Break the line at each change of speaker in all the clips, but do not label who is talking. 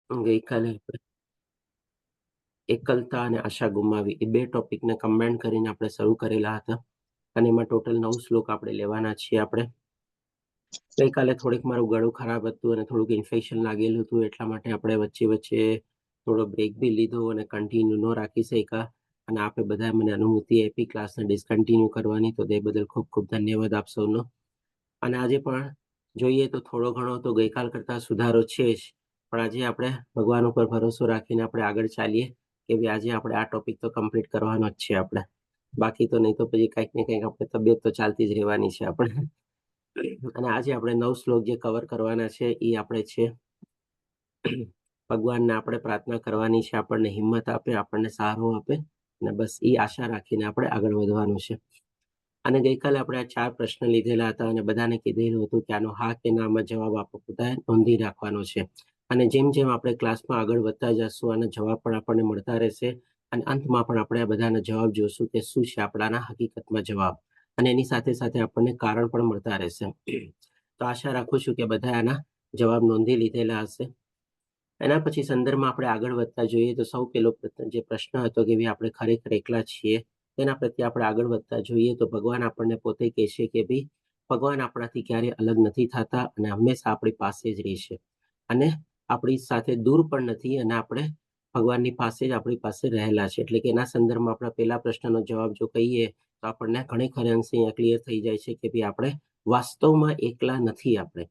ગઈકાલે આપણે એકલતા અને આશા ગુમાવી એ 2 ટોપિકને કમ્બાઈન કરીને આપણે શરૂ કરેલા હતા અને એમાં ટોટલ 9 શ્લોક આપણે લેવાના છીએ આપણે. ગઈકાલે થોડીક મારું ગળું ખરાબ હતું અને થોડુંક ઇન્ફેક્શન લાગેલું હતું એટલા માટે આપણે વચ્ચે થોડો બ્રેક બી લીધો અને કન્ટિન્યુ ન રાખી શક્યા અને આપે બધાએ મને અનુમતિ આપી ક્લાસને ડિસકન્ટિન્યુ કરવાની, તો તે બદલ ખૂબ ખૂબ ધન્યવાદ આપ સૌનો. અને આજે પણ જોઈએ તો થોડો ઘણો તો ગઈકાલ કરતાં સુધારો છે જ, પણ આજે આપણે ભગવાન ઉપર ભરોસો રાખીને આપણે આગળ ચાલીએ કે ભાઈ આજે આપણે આ ટોપિક તો કમ્પ્લીટ કરવાનો જ છે આપણે. બાકી તો નહીં તો પછી કંઈક ને કંઈક આપણે તબિયત તો ચાલતી જ રહેવાની છે આપણે. અને આજે આપણે 9 શ્લોક જે કવર કરવાના છે એ આપણે છે ભગવાનને આપણે પ્રાર્થના કરવાની છે, આપણને હિંમત આપે, આપણને સહારો આપે અને બસ એ આશા રાખીને આપણે આગળ વધવાનું છે. અને ગઈકાલે આપણે આ 4 પ્રશ્ન લીધેલા હતા અને બધાને કીધેલું હતું કે આનો હા કે નામાં જવાબ આપણે બધાએ નોંધી રાખવાનો છે. અને જેમ જેમ આપણે ક્લાસમાં આગળ વધતા જશું આના જવાબ પણ આપણને મળતા રહેશે અને અંતમાં પણ આપણે આ બધાના જવાબ જોશું કે શું છે આપણાના હકીકતમાં જવાબ, અને એની સાથે સાથે આપણને કારણ પણ મળતા રહેશે. તો આશા રાખું છું કે બધા આના જવાબ નોંધી લીધેલા હશે. એના પછી સંદર્ભમાં આપણે આગળ વધતા જોઈએ તો સૌ પહેલો જે પ્રશ્ન હતો કે ભાઈ આપણે ખરેખર એકલા છીએ, તેના પ્રત્યે આપણે આગળ વધતા જોઈએ તો ભગવાન આપણને પોતે કહેશે કે ભાઈ ભગવાન આપણાથી ક્યારેય અલગ નથી થતા અને હંમેશા આપણી પાસે જ રહેશે અને આપણી સાથે દૂર પણ નથી અને આપણે ભગવાનની પાસે જ આપણી પાસે રહેલા છે. એટલે કે એના સંદર્ભમાં આપણા પહેલા પ્રશ્નનો જવાબ જો કહીએ તો આપણને ઘણી ખરી અંશે અહીંયા ક્લિયર થઈ જાય છે કે ભાઈ આપણે વાસ્તવમાં એકલા નથી આપણે.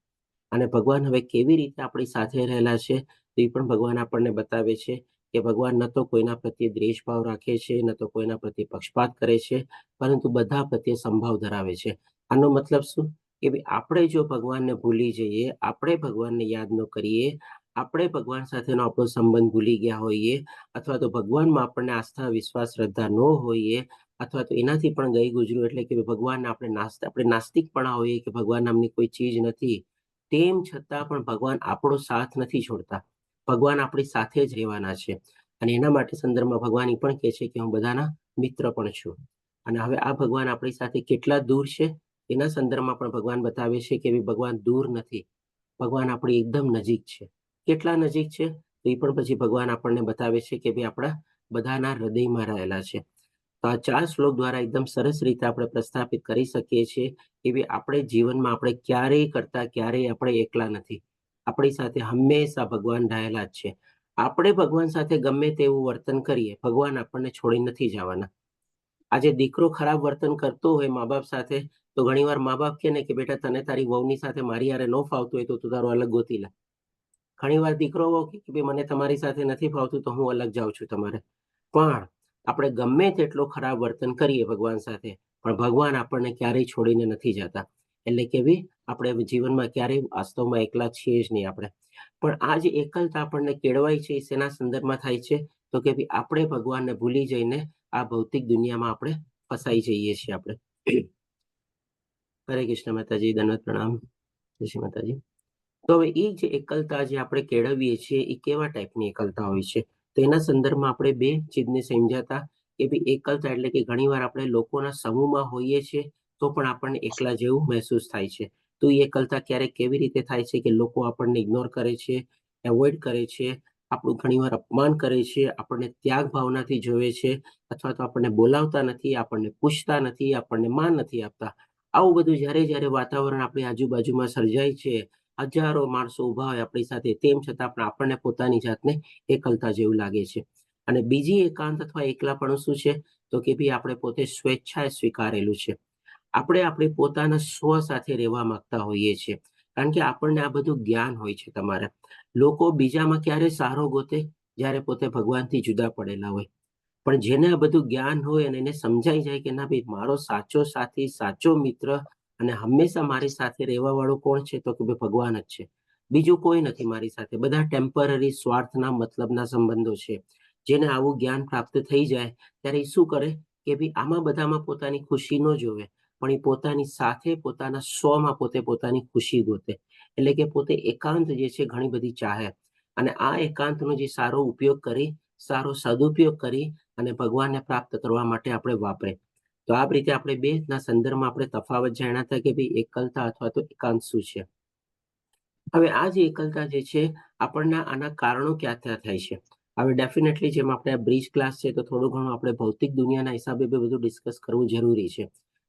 અને ભગવાન હવે કેવી રીતે આપણી સાથે રહેલા છે તો એ પણ ભગવાન આપણને બતાવે છે કે ભગવાન ન તો કોઈના પ્રત્યે દ્વેષભાવ રાખે છે, ન તો કોઈના પ્રત્યે પક્ષપાત કરે છે, પરંતુ બધા પ્રત્યે સંભાવ ધરાવે છે. આનો મતલબ શું કે ભાઈ આપણે જો ભગવાનને ભૂલી જઈએ, આપણે ભગવાનને યાદ ન કરીએ, આપણે ભગવાન સાથેનો આપણો સંબંધ ભૂલી ગયા હોઈએ અથવા તો ભગવાનમાં આપણને આસ્થા, વિશ્વાસ, શ્રદ્ધા ન હોઈએ અથવા તો એનાથી પણ ગઈ ગુજર્યું એટલે કે ભગવાનને આપણે નાસ્તિકપણા હોઈએ કે ભગવાન નામની કોઈ ચીજ નથી, તેમ છતાં પણ ભગવાન આપણો સાથ નથી છોડતા. ભગવાન આપણી સાથે જ રહેવાના છે અને એના માટે સંદર્ભમાં ભગવાન એ પણ કહે છે કે હું બધાના મિત્ર પણ છું. અને હવે આ ભગવાન આપણી સાથે કેટલા દૂર છે એના સંદર્ભમાં પણ ભગવાન બતાવે છે કે ભગવાન દૂર નથી, ભગવાન આપણી એકદમ નજીક છે. કેટલા નજીક છે તો એ પણ પછી ભગવાન આપણને બતાવે છે કે ભાઈ આપણા બધાના હૃદયમાં રહેલા છે. તો આ 4 શ્લોક દ્વારા એકદમ સરસ રીતે આપણે પ્રસ્થાપિત કરી શકીએ છીએ કે ભાઈ આપણે જીવનમાં આપણે ક્યારેય આપણે એકલા નથી. આપણી સાથે હંમેશા ભગવાન રહેલા જ છે. આપણે ભગવાન સાથે ગમે તેવું વર્તન કરીએ, ભગવાન આપણને છોડી નથી જવાના. આજે દીકરો ખરાબ વર્તન કરતો હોય મા બાપ સાથે તો ઘણીવાર મા બાપ કહે ને કે બેટા તને તારી વહુની સાથે મારી હારે ન ફાવતું હોય તો તું તારું અલગ ગોતી લે. ઘણીવાર દીકરો કહે કે ભાઈ મને તમારી સાથે નથી ફાવતું તો હું અલગ જાઉં છું તમારે. પણ આપણે ગમે તેટલો ખરાબ વર્તન કરીએ ભગવાન સાથે, પણ ભગવાન આપણને ક્યારેય છોડીને નથી જતા. એટલે કે ભાઈ આપણે જીવનમાં ક્યારેય વાસ્તવમાં એકલા છીએ જ નહીં આપણે. પણ આ જે એકલતા આપણને કેળવાય છે એ શેના સંદર્ભમાં થાય છે તો કે ભાઈ આપણે ભગવાનને ભૂલી જઈને આ ભૌતિક દુનિયામાં આપણે ફસાઈ જઈએ છીએ આપણે. હરે કૃષ્ણ માતાજી, દંડવત પ્રણામ, જય શ્રી માતાજી. તો હવે એ જે એકલતા જે આપણે કેળવીએ છીએ એ કેવા ટાઈપની એકલતા હોય છે તો એના સંદર્ભમાં આપણે 2 ચીજને સમજાતા કે ભાઈ એકલતા એટલે કે ઘણીવાર આપણે લોકોના સમૂહમાં હોઈએ છીએ તો પણ આપણને એકલા જેવું મહેસૂસ થાય છે. તો એ એકલતા ક્યારેક કેવી રીતે થાય છે કે લોકો આપણને ઇગ્નોર કરે છે, એવોઇડ કરે છે, આપણું ઘણીવાર અપમાન કરે છે, આપણને ત્યાગ ભાવનાથી જોવે છે અથવા તો આપણને બોલાવતા નથી, આપણને પૂછતા નથી, આપણને માન નથી આપતા. આવું બધું જ્યારે વાતાવરણ આપણી આજુબાજુમાં સર્જાય છે, હજારો માણસો ઊભા હોય આપણી સાથે, તેમ છતાં પણ આપણને પોતાની જાતને એકલતા જેવું લાગે છે. અને બીજી એકાંત અથવા એકલાપણું શું છે તો કે ભાઈ આપણે પોતે સ્વેચ્છાએ સ્વીકારેલું છે. આપણે આપણી પોતાના સ્વ સાથે રહેવા માંગતા હોઈએ છીએ કારણ કે આપણને આ બધું જ્ઞાન હોય છે. તમારે લોકો બીજામાં ક્યારે સહારો ગોતે જ્યારે પોતે ભગવાનથી જુદા પડેલા હોય. પણ જેને આ બધું જ્ઞાન હોય અને એને સમજાઈ જાય કે ના ભાઈ મારો સાચો સાથી, સાચો મિત્ર અને હંમેશા મારી સાથે રહેવા વાળો કોણ છે તો કે ભાઈ ભગવાન જ છે. બીજું કોઈ નથી મારી સાથે, બધા ટેમ્પરરી સ્વાર્થના મતલબના સંબંધો છે. જેને આવું જ્ઞાન પ્રાપ્ત થઈ જાય ત્યારે એ શું કરે કે ભાઈ આમાં બધામાં પોતાની ખુશી ન જોવે, પણ એ પોતાની સાથે પોતાના સ્વમાં પોતે પોતાની ખુશી ગોતે. એટલે કે પોતે એકાંત જે છે ઘણી બધી ચાહે અને આ એકાંતનો જે સારો ઉપયોગ કરી, સારો સદુપયોગ કરી અને ભગવાનને પ્રાપ્ત કરવા માટે આપણે વાપરે. તો આ રીતે આપણે 2 ના સંદર્ભમાં આપણે તફાવત જાણ્યા હતા કે ભાઈ એકલતા અથવા તો એકાંત શું છે. હવે આ જે એકલતા જે છે આપણના આના કારણો ક્યાં ક્યાં થાય છે. હવે ડેફિનેટલી જેમ આપણે આ બ્રિજ ક્લાસ છે તો થોડું ઘણું આપણે ભૌતિક દુનિયાના હિસાબે બી બધું ડિસ્કસ કરવું જરૂરી છે.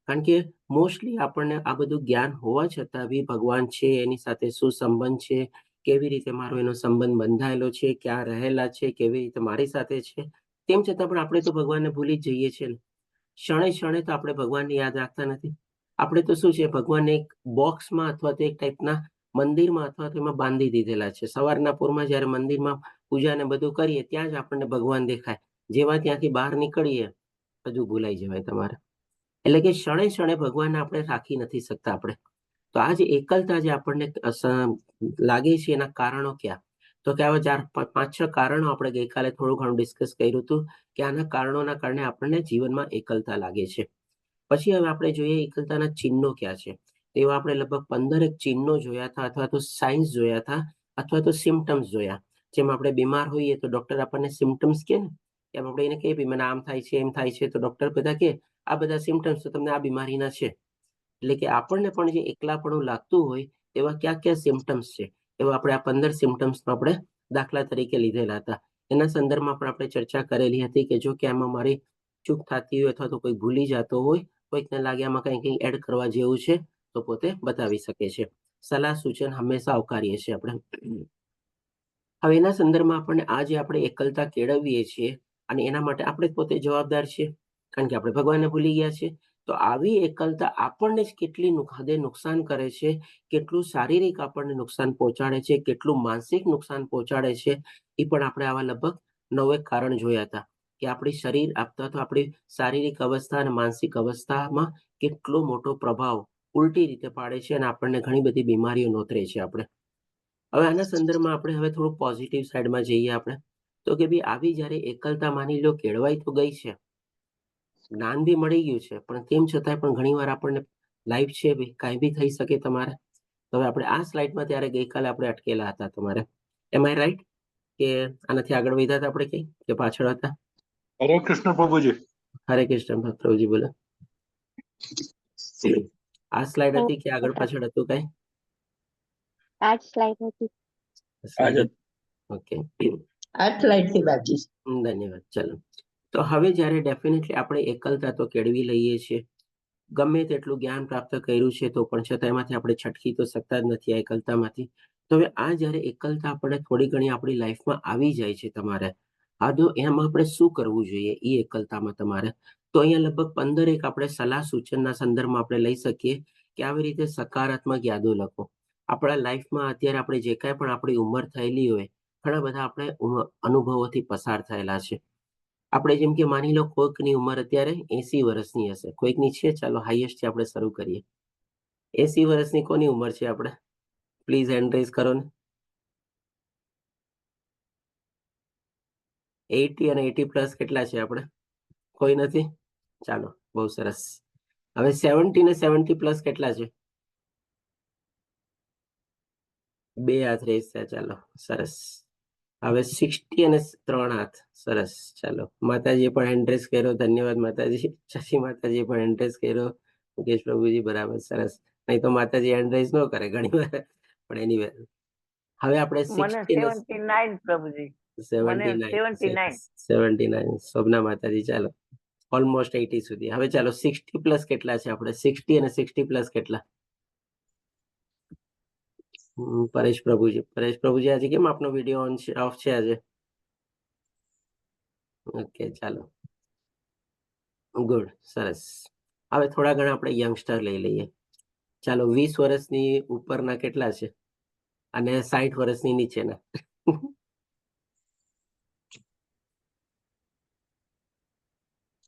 કારણ કે મોસ્ટલી આપણને આ બધું જ્ઞાન હોવા છતાં બી ભગવાન છે, એની સાથે શું સંબંધ છે, કેવી રીતે મારો એનો સંબંધ બંધાયેલો છે, ક્યાં રહેલા છે, કેવી રીતે મારી સાથે છે, તેમ છતાં પણ આપણે તો ભગવાનને ભૂલી જ જઈએ છીએ ને. ક્ષણે ક્ષણે તો આપણે ભગવાનને યાદ રાખતા નથી. આપણે તો શું છે ભગવાનને એક બોક્સમાં અથવા તો એક ટાઈપના મંદિરમાં અથવા તો એમાં બાંધી દીધેલા છે. સવારના પોરમાં જ્યારે મંદિરમાં પૂજાને બધું કરીએ ત્યાં જ આપણને ભગવાન દેખાય. જેવા ત્યાંથી બહાર નીકળીએ બધું ભૂલાઈ જવાય તમારે. એટલે કે ક્ષણે ક્ષણે ભગવાનને આપણે રાખી નથી શકતા આપણે. તો આ જે એકલતા જે આપણને લાગે છે એના કારણો ક્યાં? તો કે આવા 4-5-6 કારણો આપણે ગઈકાલે થોડું ઘણું ડિસ્કસ કર્યું હતું કે આના કારણોના કારણે આપણને જીવનમાં એકલતા લાગે છે. પછી હવે આપણે જોઈએ એકલતાના ચિહ્નો ક્યાં છે. તેવા આપણે લગભગ 15 ચિહ્નો જોયા હતા અથવા તો સાઇન્સ જોયા હતા અથવા તો સિમ્પટમ્સ જોયા. જેમ આપણે બીમાર હોઈએ તો ડોક્ટર આપણને સિમ્પટમ્સ કહે ને, એમ આપણે એને કહીએ મને આમ થાય છે, એમ થાય છે, તો ડોક્ટર બધા કહે આ બધા સિમ્પટમ્સ તો તમને આ બીમારીના છે. એટલે કે આપણને પણ જે એકલાપણું લાગતું હોય એવા કયા કયા સિમ્પટમ્સ છે, એવા આપણે આ 15 સિમ્પટમ્સનો આપણે દાખલા તરીકે લીધેલા હતા. એના સંદર્ભમાં પણ આપણે ચર્ચા કરેલી હતી કે જો કે આમાં મારી ચૂક થતી હોય અથવા તો કોઈ ભૂલી જતો હોય, કોઈકને લાગે આમાં કંઈ એડ કરવા જેવું છે તો પોતે બતાવી શકે છે. સલાહ સૂચન હંમેશા આવકારીએ છીએ આપણે. હવે એના સંદર્ભમાં આપણને આ જે આપણે એકલતા કેળવીએ છીએ અને એના માટે આપણે પોતે જવાબદાર છીએ, કારણ કે આપણે ભગવાનને ભૂલી ગયા છીએ. તો આવી એકલતા આપણને જ કેટલી હદે નુકસાન કરે છે, કેટલું શારીરિક આપણને નુકસાન પહોંચાડે છે, કેટલું માનસિક નુકસાન પહોંચાડે છે, એ પણ આપણે આવા લગભગ 9 કારણ જોયા હતા કે આપણી શરીર આપતા તો આપણી શારીરિક અવસ્થા અને માનસિક અવસ્થામાં કેટલો મોટો પ્રભાવ ઉલટી રીતે પાડે છે અને આપણને ઘણી બધી બીમારીઓ નોતરે છે આપણે. હવે આના સંદર્ભમાં આપણે હવે થોડું પોઝિટિવ સાઈડમાં જઈએ આપણે. તો કે ભાઈ આવી જ્યારે એકલતા માની લો કેળવાઈ તો ગઈ છે, જ્ઞાન બી મળી ગયું છે, પણ તેમ છતાંય પણ ઘણીવાર આપણને લાઈફ છે ભાઈ કાંઈ બી થઈ શકે તમારે. તો હવે આપણે આ સ્લાઇડમાં ત્યારે ગઈકાલે આપણે અટકેલા હતા તમારે. એમ આઈ રાઈટ? કે આનાથી આગળ વધ્યા હતા આપણે કંઈ કે પાછળ હતા?
હરે કૃષ્ણ પ્રભુજી.
હરે કૃષ્ણ પ્રભુજી બોલો. આ સ્લાઇડ હતી કે આગળ પાછળ હતું કઈ?
આ જ સ્લાઇડ હતી.
ઓકે,
આ સ્લાઇડ થી બાકી.
ધન્યવાદ. ચલો, તો હવે જ્યારે ડેફિનેટલી આપણે એકલતા તો કેળવી લઈએ છીએ, ગમે તેટલું જ્ઞાન પ્રાપ્ત કર્યું છે તો પણ છતાં એમાંથી આપણે છટકી તો શકતા જ નથી આ એકલતામાંથી. તો હવે આ જ્યારે એકલતા આપણે થોડી ઘણી આપણી લાઈફમાં આવી જાય છે તમારે, આ તો એમાં આપણે શું કરવું જોઈએ એ એકલતામાં તમારે? તો અહીંયા લગભગ 15 આપણે સલાહ સૂચનના સંદર્ભમાં આપણે લઈ શકીએ કે આવી રીતે સકારાત્મક યાદો લખો. આપણા લાઈફમાં અત્યારે આપણે જે કાંઈ પણ આપણી ઉંમર થયેલી હોય, ઘણા બધા આપણે અનુભવોથી પસાર થયેલા છે. આપણે જેમ કે માની લો કોઈકની ઉંમર અત્યારે 80 વર્ષની હશે, કોઈકની છે, ચાલો હાઈએસ્ટથી આપણે શરૂ કરીએ. 80 વર્ષની કોની ઉંમર છે આપણે? પ્લીઝ હેન્ડ રેઝ કરો ને. 80 અને 80 પ્લસ કેટલા છે આપણે? કોઈ નથી? ચાલો, બહુ સરસ. હવે 70 ને 70 પ્લસ કેટલા છે? 2 હાથ રેઝ થયા, ચાલો સરસ. હવે 60 અને 3 હાથ, સરસ. ચાલો, માતાજીએ પણ હેન્ડ રેઝ કર્યો, ધન્યવાદ માતાજી. શશી માતાજીએ પણ હેન્ડ રેઝ કર્યો. મુકેશ પ્રભુજી બરાબર, સરસ. નહીં તો માતાજી હેન્ડ રેઝ ન કરે ઘણી વાર, પણ એની હવે આપણે
79 પ્રભુજી.
79 શોભના માતાજી. ચાલો, ઓલમોસ્ટ 80 સુધી. હવે ચાલો 60 પ્લસ કેટલા છે આપણે? 60 અને 60 પ્લસ કેટલા? પરેશ પ્રભુજી આજે કેમ આપનો વિડીયો ઓન છે, ઓફ છે આજે? ઓકે, ચાલો, ગુડ, સરસ. હવે થોડા ઘણા આપણે યંગસ્ટર લઈ લઈએ. ચાલો, 20 વર્ષની ઉપરના કેટલા છે અને 60 વર્ષની નીચેના?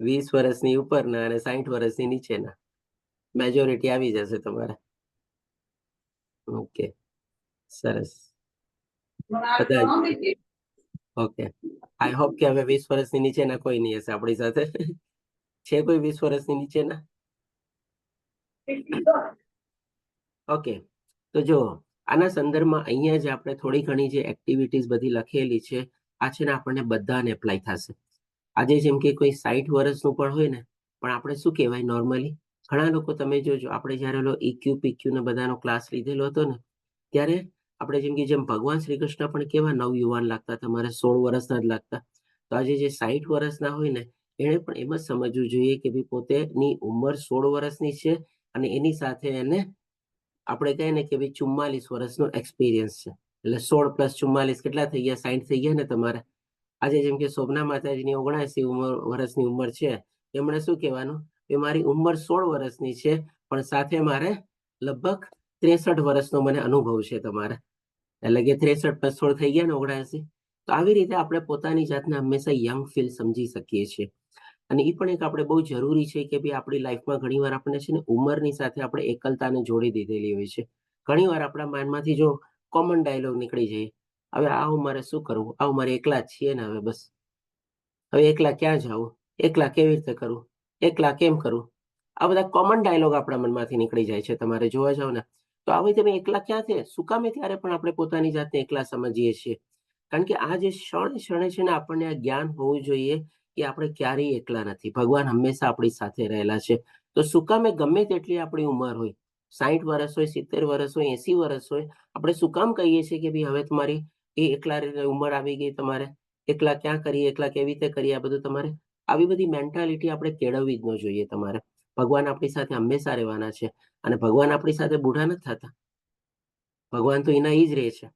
20 વર્ષની ઉપરના અને 60 વર્ષની નીચેના મેજોરિટી આવી જશે તમારે. ઓકે, સરસ. ઓકે, આઈ હોપ કે હવે 20 વર્ષની નીચેના કોઈ નહીં હશે આપણી સાથે. છે કોઈ 20 વર્ષની નીચેના? ઓકે, તો જો આના સંદર્ભમાં અહીંયા જ આપણે થોડી ઘણી જે એક્ટિવિટીઝ બધી લખેલી છે, આ છે ને આપણને બધાને એપ્લાય થશે. આજે જેમ કે કોઈ 60 વર્ષનું પણ હોય ને, પણ આપણે શું કહેવાય નોર્મલી, ઘણા લોકો તમે જોજો આપણે જ્યારે EQ PQ ને બધાનો ક્લાસ લીધેલો હતો ને, ત્યારે આપણે જેમ ભગવાન શ્રી કૃષ્ણ પણ કેવા નવયુવાન લાગતા, તમારે 16 વર્ષના જ લાગતા. તો આજે જે 60 વર્ષના હોય ને, એણે પણ એમ જ સમજવું જોઈએ કે ભાઈ પોતેની ઉંમર 16 વર્ષની છે અને એની સાથે એને આપણે કહીએ ને કે ભાઈ 44 વર્ષનો એક્સપિરિયન્સ છે. એટલે 16 + 44 કેટલા થઈ ગયા? 60 થઈ ગયા ને તમારે. આજે જેમ કે શોભના માતાજીની 79 વર્ષની ઉંમર છે, એમણે શું કહેવાનું કે મારી ઉંમર 16 વર્ષની છે, પણ સાથે મારે લગભગ 63 વર્ષનો મને અનુભવ છે તમારે. એટલે કે 63 + 16 થઈ ગયા ને 79. તો આવી રીતે આપણે પોતાની જાતને હંમેશા યંગ ફીલ સમજી શકીએ છીએ. અને એ પણ એક આપણે બહુ જરૂરી છે કે ભાઈ આપણી લાઈફમાં ઘણીવાર આપણને છે ને ઉંમરની સાથે આપણે એકલતાને જોડી દીધેલી હોય છે. ઘણીવાર આપણા માઇન્ડમાંથી જો કોમન ડાયલોગ નીકળી જાય, હવે આ ઉંમરે શું કરવું? આ ઉંમરે એકલા જ છીએ ને હવે બસ. હવે એકલા ક્યાં જાવું? એકલા કેવી રીતે કરવું? એકલા કેમ કરવું? આ બધા કોમન ડાયલોગ આપણા મનમાંથી નીકળી જાય છે તમારે જોવા જાવ ને. તો હવે તમે એકલા ક્યાં છે? શું કામે ત્યારે પણ આપણે પોતાની જાતને એકલા સમજીએ છીએ? કારણ કે આ જે ક્ષણે છે ને આપણને આ જ્ઞાન હોવું જોઈએ કે આપણે ક્યારેય એકલા નથી. ભગવાન હંમેશા આપણી સાથે રહેલા છે. તો શું કામે ગમે તેટલી આપણી ઉંમર હોય, 60 વર્ષ હોય, 70 વર્ષ હોય, 80 વર્ષ હોય, આપણે શું કામ કહીએ છીએ કે ભાઈ હવે તમારી એ એકલા ઉંમર આવી ગઈ તમારે, એકલા ક્યાં કરીએ, એકલા કેવી રીતે કરીએ? આ બધું તમારે આવી બધી મેન્ટાલિટી આપણે કેળવવી જ ન જોઈએ તમારે. ભગવાન આપણી સાથે હંમેશા રહેવાના છે અને ભગવાન આપણી સાથે બુઢા નથી થતા. ભગવાન તો એના ઈ જ રહે છે.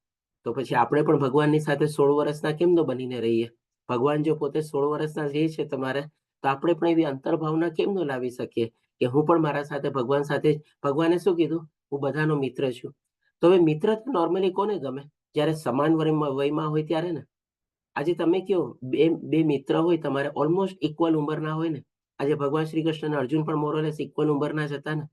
તો પછી આપણે પણ ભગવાનની સાથે 16 વર્ષના કેમ ન બનીને રહીએ? ભગવાન જો પોતે 16 વર્ષના રહે છે તમારે, તો આપણે પણ એવી અંતર્ભાવના કેમ ન લાવી શકીએ કે હું પણ મારા સાથે ભગવાન સાથે ભગવાને શું કીધું? હું બધાનો મિત્ર છું. તો હવે મિત્ર તો નોર્મલી કોને ગમે? જ્યારે સમાન વયમાં હોય ત્યારે ને. આજે તમે કયો બે મિત્ર હોય તમારે ઓલમોસ્ટ ઇક્વલ ઉંમરના હોય ને. આજે ભગવાન શ્રી કૃષ્ણ અને અર્જુન પણ મોરલેસ ઇક્વલ ઉંમરના જ હતા ને.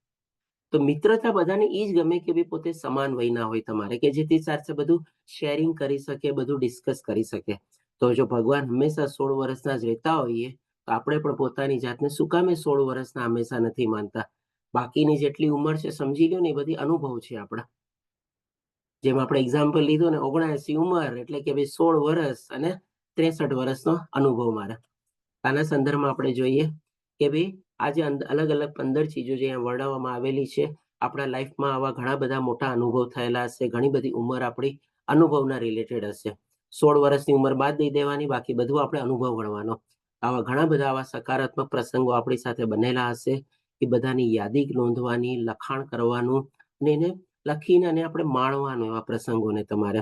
તો મિત્રતા બધાને ઈ જ ગમે કે ભાઈ પોતે સમાન વયના હોય તમારે, કે જેથી સાથે બધું શેરિંગ કરી શકે, બધું ડિસ્કસ કરી શકે. તો જો ભગવાન હંમેશા 16 વર્ષના જ રહેતા હોઈએ, તો આપણે પણ પોતાની જાતને શું કામે 16 વર્ષના હંમેશા નથી માનતા? બાકીની જેટલી ઉંમર છે સમજી લો ને એ બધી અનુભવ છે આપણા. જેમ આપણે એક્ઝામ્પલ લીધું ને 79 ઉંમર એટલે કે ભાઈ 16 વર્ષ અને 63 વર્ષનો અનુભવ મારે. આના સંદર્ભમાં આપણે જોઈએ કે ભાઈ આજે અલગ અલગ 15 ચીજો જે અહીંયા વર્ણવવામાં આવેલી છે. આપણા લાઈફમાં આવા ઘણા બધા મોટા અનુભવ થયેલા હશે. ઘણી બધી ઉંમર આપણી અનુભવના રિલેટેડ હશે. 16 વર્ષની ઉંમર બાદ દઈ દેવાની, બાકી બધું આપણે અનુભવ ગણવાનો. આવા ઘણા બધા આવા સકારાત્મક પ્રસંગો આપણી સાથે બનેલા હશે. એ બધાની યાદી નોંધવાની, લખાણ કરવાનું અને એને લખીને અને આપણે માણવાનું એવા પ્રસંગોને તમારે.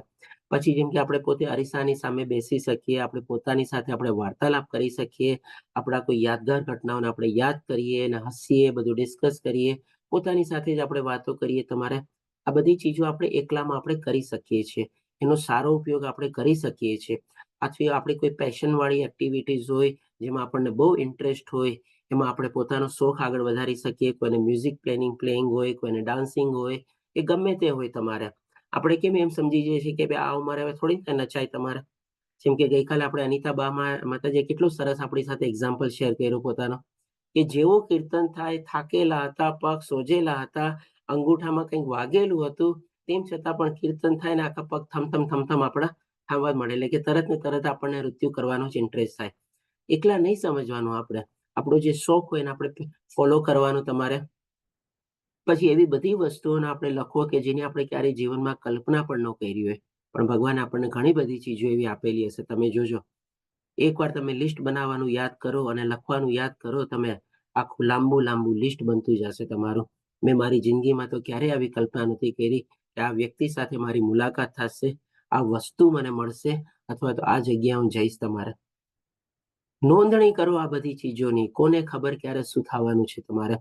પછી જેમ કે આપણે પોતે અરીસાની સામે બેસી શકીએ, આપણે પોતાની સાથે આપણે વાર્તાલાપ કરી શકીએ, આપણા કોઈ યાદગાર ઘટનાઓને આપણે યાદ કરીએ અને હસીએ, બધું ડિસ્કસ કરીએ, પોતાની સાથે જ આપણે વાતો કરીએ તમારે. આ બધી ચીજો આપણે એકલામાં આપણે કરી શકીએ છીએ. એનો સારો ઉપયોગ આપણે કરી શકીએ છીએ. અથવા આપણી કોઈ પેશનવાળી એક્ટિવિટીઝ હોય, જેમાં આપણને બહુ ઇન્ટરેસ્ટ હોય, એમાં આપણે પોતાનો શોખ આગળ વધારી શકીએ. કોઈને મ્યુઝિક પ્લેઇંગ હોય, કોઈને ડાન્સિંગ હોય, એ ગમે તે હોય તમારે. આપણે કેમ એમ સમજી જઈએ છીએ કે ભાઈ આ ઉંમરે હવે થોડી નચાય તમારે. જેમ કે ગઈકાલે આપણે અનિતા માતાજીએ કેટલું સરસ આપણી સાથે એક્ઝામ્પલ શેર કર્યું પોતાનો, કે જેવો કીર્તન થાય, થાકેલા હતા, પગ સોજેલા હતા, અંગૂઠામાં કંઈક વાગેલું હતું, તેમ છતાં પણ કીર્તન થાય ને આખા પગ થમથમ આપણા થાંભવા મળે. એટલે કે તરત ને તરત આપણને નૃત્ય કરવાનો જ ઇન્ટરેસ્ટ થાય. એકલા નહીં સમજવાનું આપણે. આપણો જે શોખ હોય એને આપણે ફોલો કરવાનું તમારે. પછી એવી બધી વસ્તુઓને આપણે લખો કે જેની આપણે ક્યારેય જીવનમાં કલ્પના પણ ન કરી હોય. પણ ભગવાન આપણને ઘણી બધી ચીજો એવી આપેલી હશે. તમે જોજો, એકવાર તમે લિસ્ટ બનાવવાનું યાદ કરો અને લખવાનું યાદ કરો, તમે આખું લાંબુ લિસ્ટ બનતું જશે તમારું. મેં મારી જિંદગીમાં તો ક્યારેય આવી કલ્પના નથી કરી કે આ વ્યક્તિ સાથે મારી મુલાકાત થશે, આ વસ્તુ મને મળશે, અથવા તો આ જગ્યાએ હું જઈશ. તમારે નોંધણી કરો આ બધી ચીજોની. કોને ખબર ક્યારે શું થવાનું છે તમારે.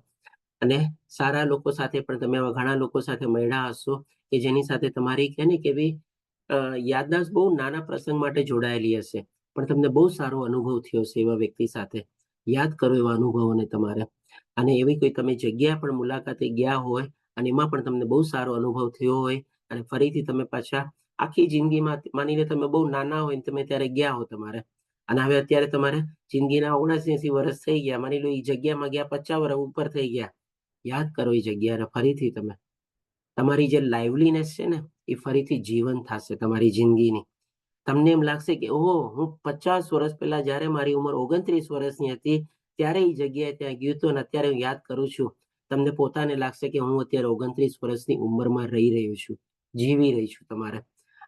અને સારા લોકો સાથે પણ તમે આવા ઘણા લોકો સાથે મળ્યા હશો કે જેની સાથે તમારી કે ને કે ભાઈ યાદદાસ્ત બહુ નાના પ્રસંગ માટે જોડાયેલી હશે, પણ તમને બહુ સારો અનુભવ થયો હશે એવા વ્યક્તિ સાથે. યાદ કરો એવા અનુભવોને તમારે. અને એવી કોઈ તમે જગ્યા પણ મુલાકાતે ગયા હોય અને એમાં પણ તમને બહુ સારો અનુભવ થયો હોય અને ફરીથી તમે પાછા આખી જિંદગીમાં, માની લો તમે બહુ નાના હોય ને તમે ત્યારે ગયા હો તમારે, અને હવે અત્યારે તમારે જિંદગીના 79-80 વર્ષ થઈ ગયા, માની લો એ જગ્યામાં ગયા 50 વર્ષ ઉપર થઈ ગયા. યાદ કરો એ જગ્યાને ફરીથી. તમે તમારી જે લાઇવલીનેસ છે ને એ ફરીથી જીવન થશે તમારી જિંદગીની. તમને એમ લાગશે કે ઓહો, હું 50 વર્ષ પહેલા જ્યારે મારી ઉંમર 29 વર્ષની હતી ત્યારે એ જગ્યાએ ત્યાં ગયો હતો અને અત્યારે હું યાદ કરું છું. તમને પોતાને લાગશે કે હું અત્યારે 29 વર્ષની ઉંમરમાં રહી રહ્યો છું. જીવી રહી છું તમારે.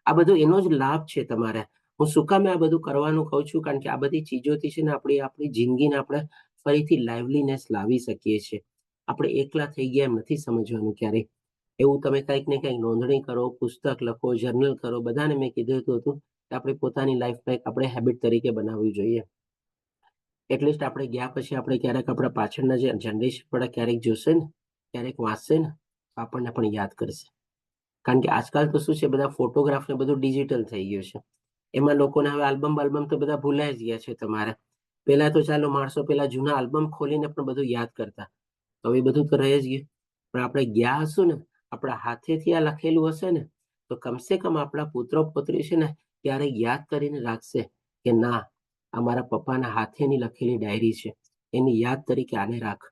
આ બધું એનો જ લાભ છે તમારે. હું શું કામ આ બધું કરવાનું કહું છું? કારણ કે આ બધી ચીજોથી છે ને આપણી જિંદગીને આપણે ફરીથી લાઇવલીનેસ લાવી શકીએ છીએ. આપણે એકલા થઈ ગયા એમ નથી સમજવાનું ક્યારેય. એવું તમે કંઈક ને કંઈક નોંધણી કરો, પુસ્તક લખો, જર્નલ કરો. બધાને મેં કીધું હતું કે આપણે પોતાની લાઈફમાં એક આપણે હેબિટ તરીકે બનાવવી જોઈએ. એટલીસ્ટ આપણે ગયા પછી આપણે ક્યારેક આપણા પાછળના જે જનરેશન વાળા ક્યારેક જોશે ને, ક્યારેક વાંચશે ને, તો આપણને પણ યાદ કરશે. કારણ કે આજકાલ તો શું છે, બધા ફોટોગ્રાફ ને બધું ડિજિટલ થઈ ગયું છે. એમાં લોકોને હવે આલ્બમ તો બધા ભૂલાઈ જ ગયા છે તમારે. પહેલા તો ચાલો માણસો પેલા જૂના આલ્બમ ખોલીને પણ બધું યાદ કરતા. તો હવે બધું તો રહી જ ગયું. પણ આપણે ગયા હશું ને, આપણા હાથેથી આ લખેલું હશે ને, તો કમસે કમ આપણા પુત્રો પુત્રી છે ને ત્યારે યાદ કરીને રાખશે કે ના, આ મારા પપ્પાના હાથેની લખેલી ડાયરી છે, એની યાદ તરીકે આને રાખ.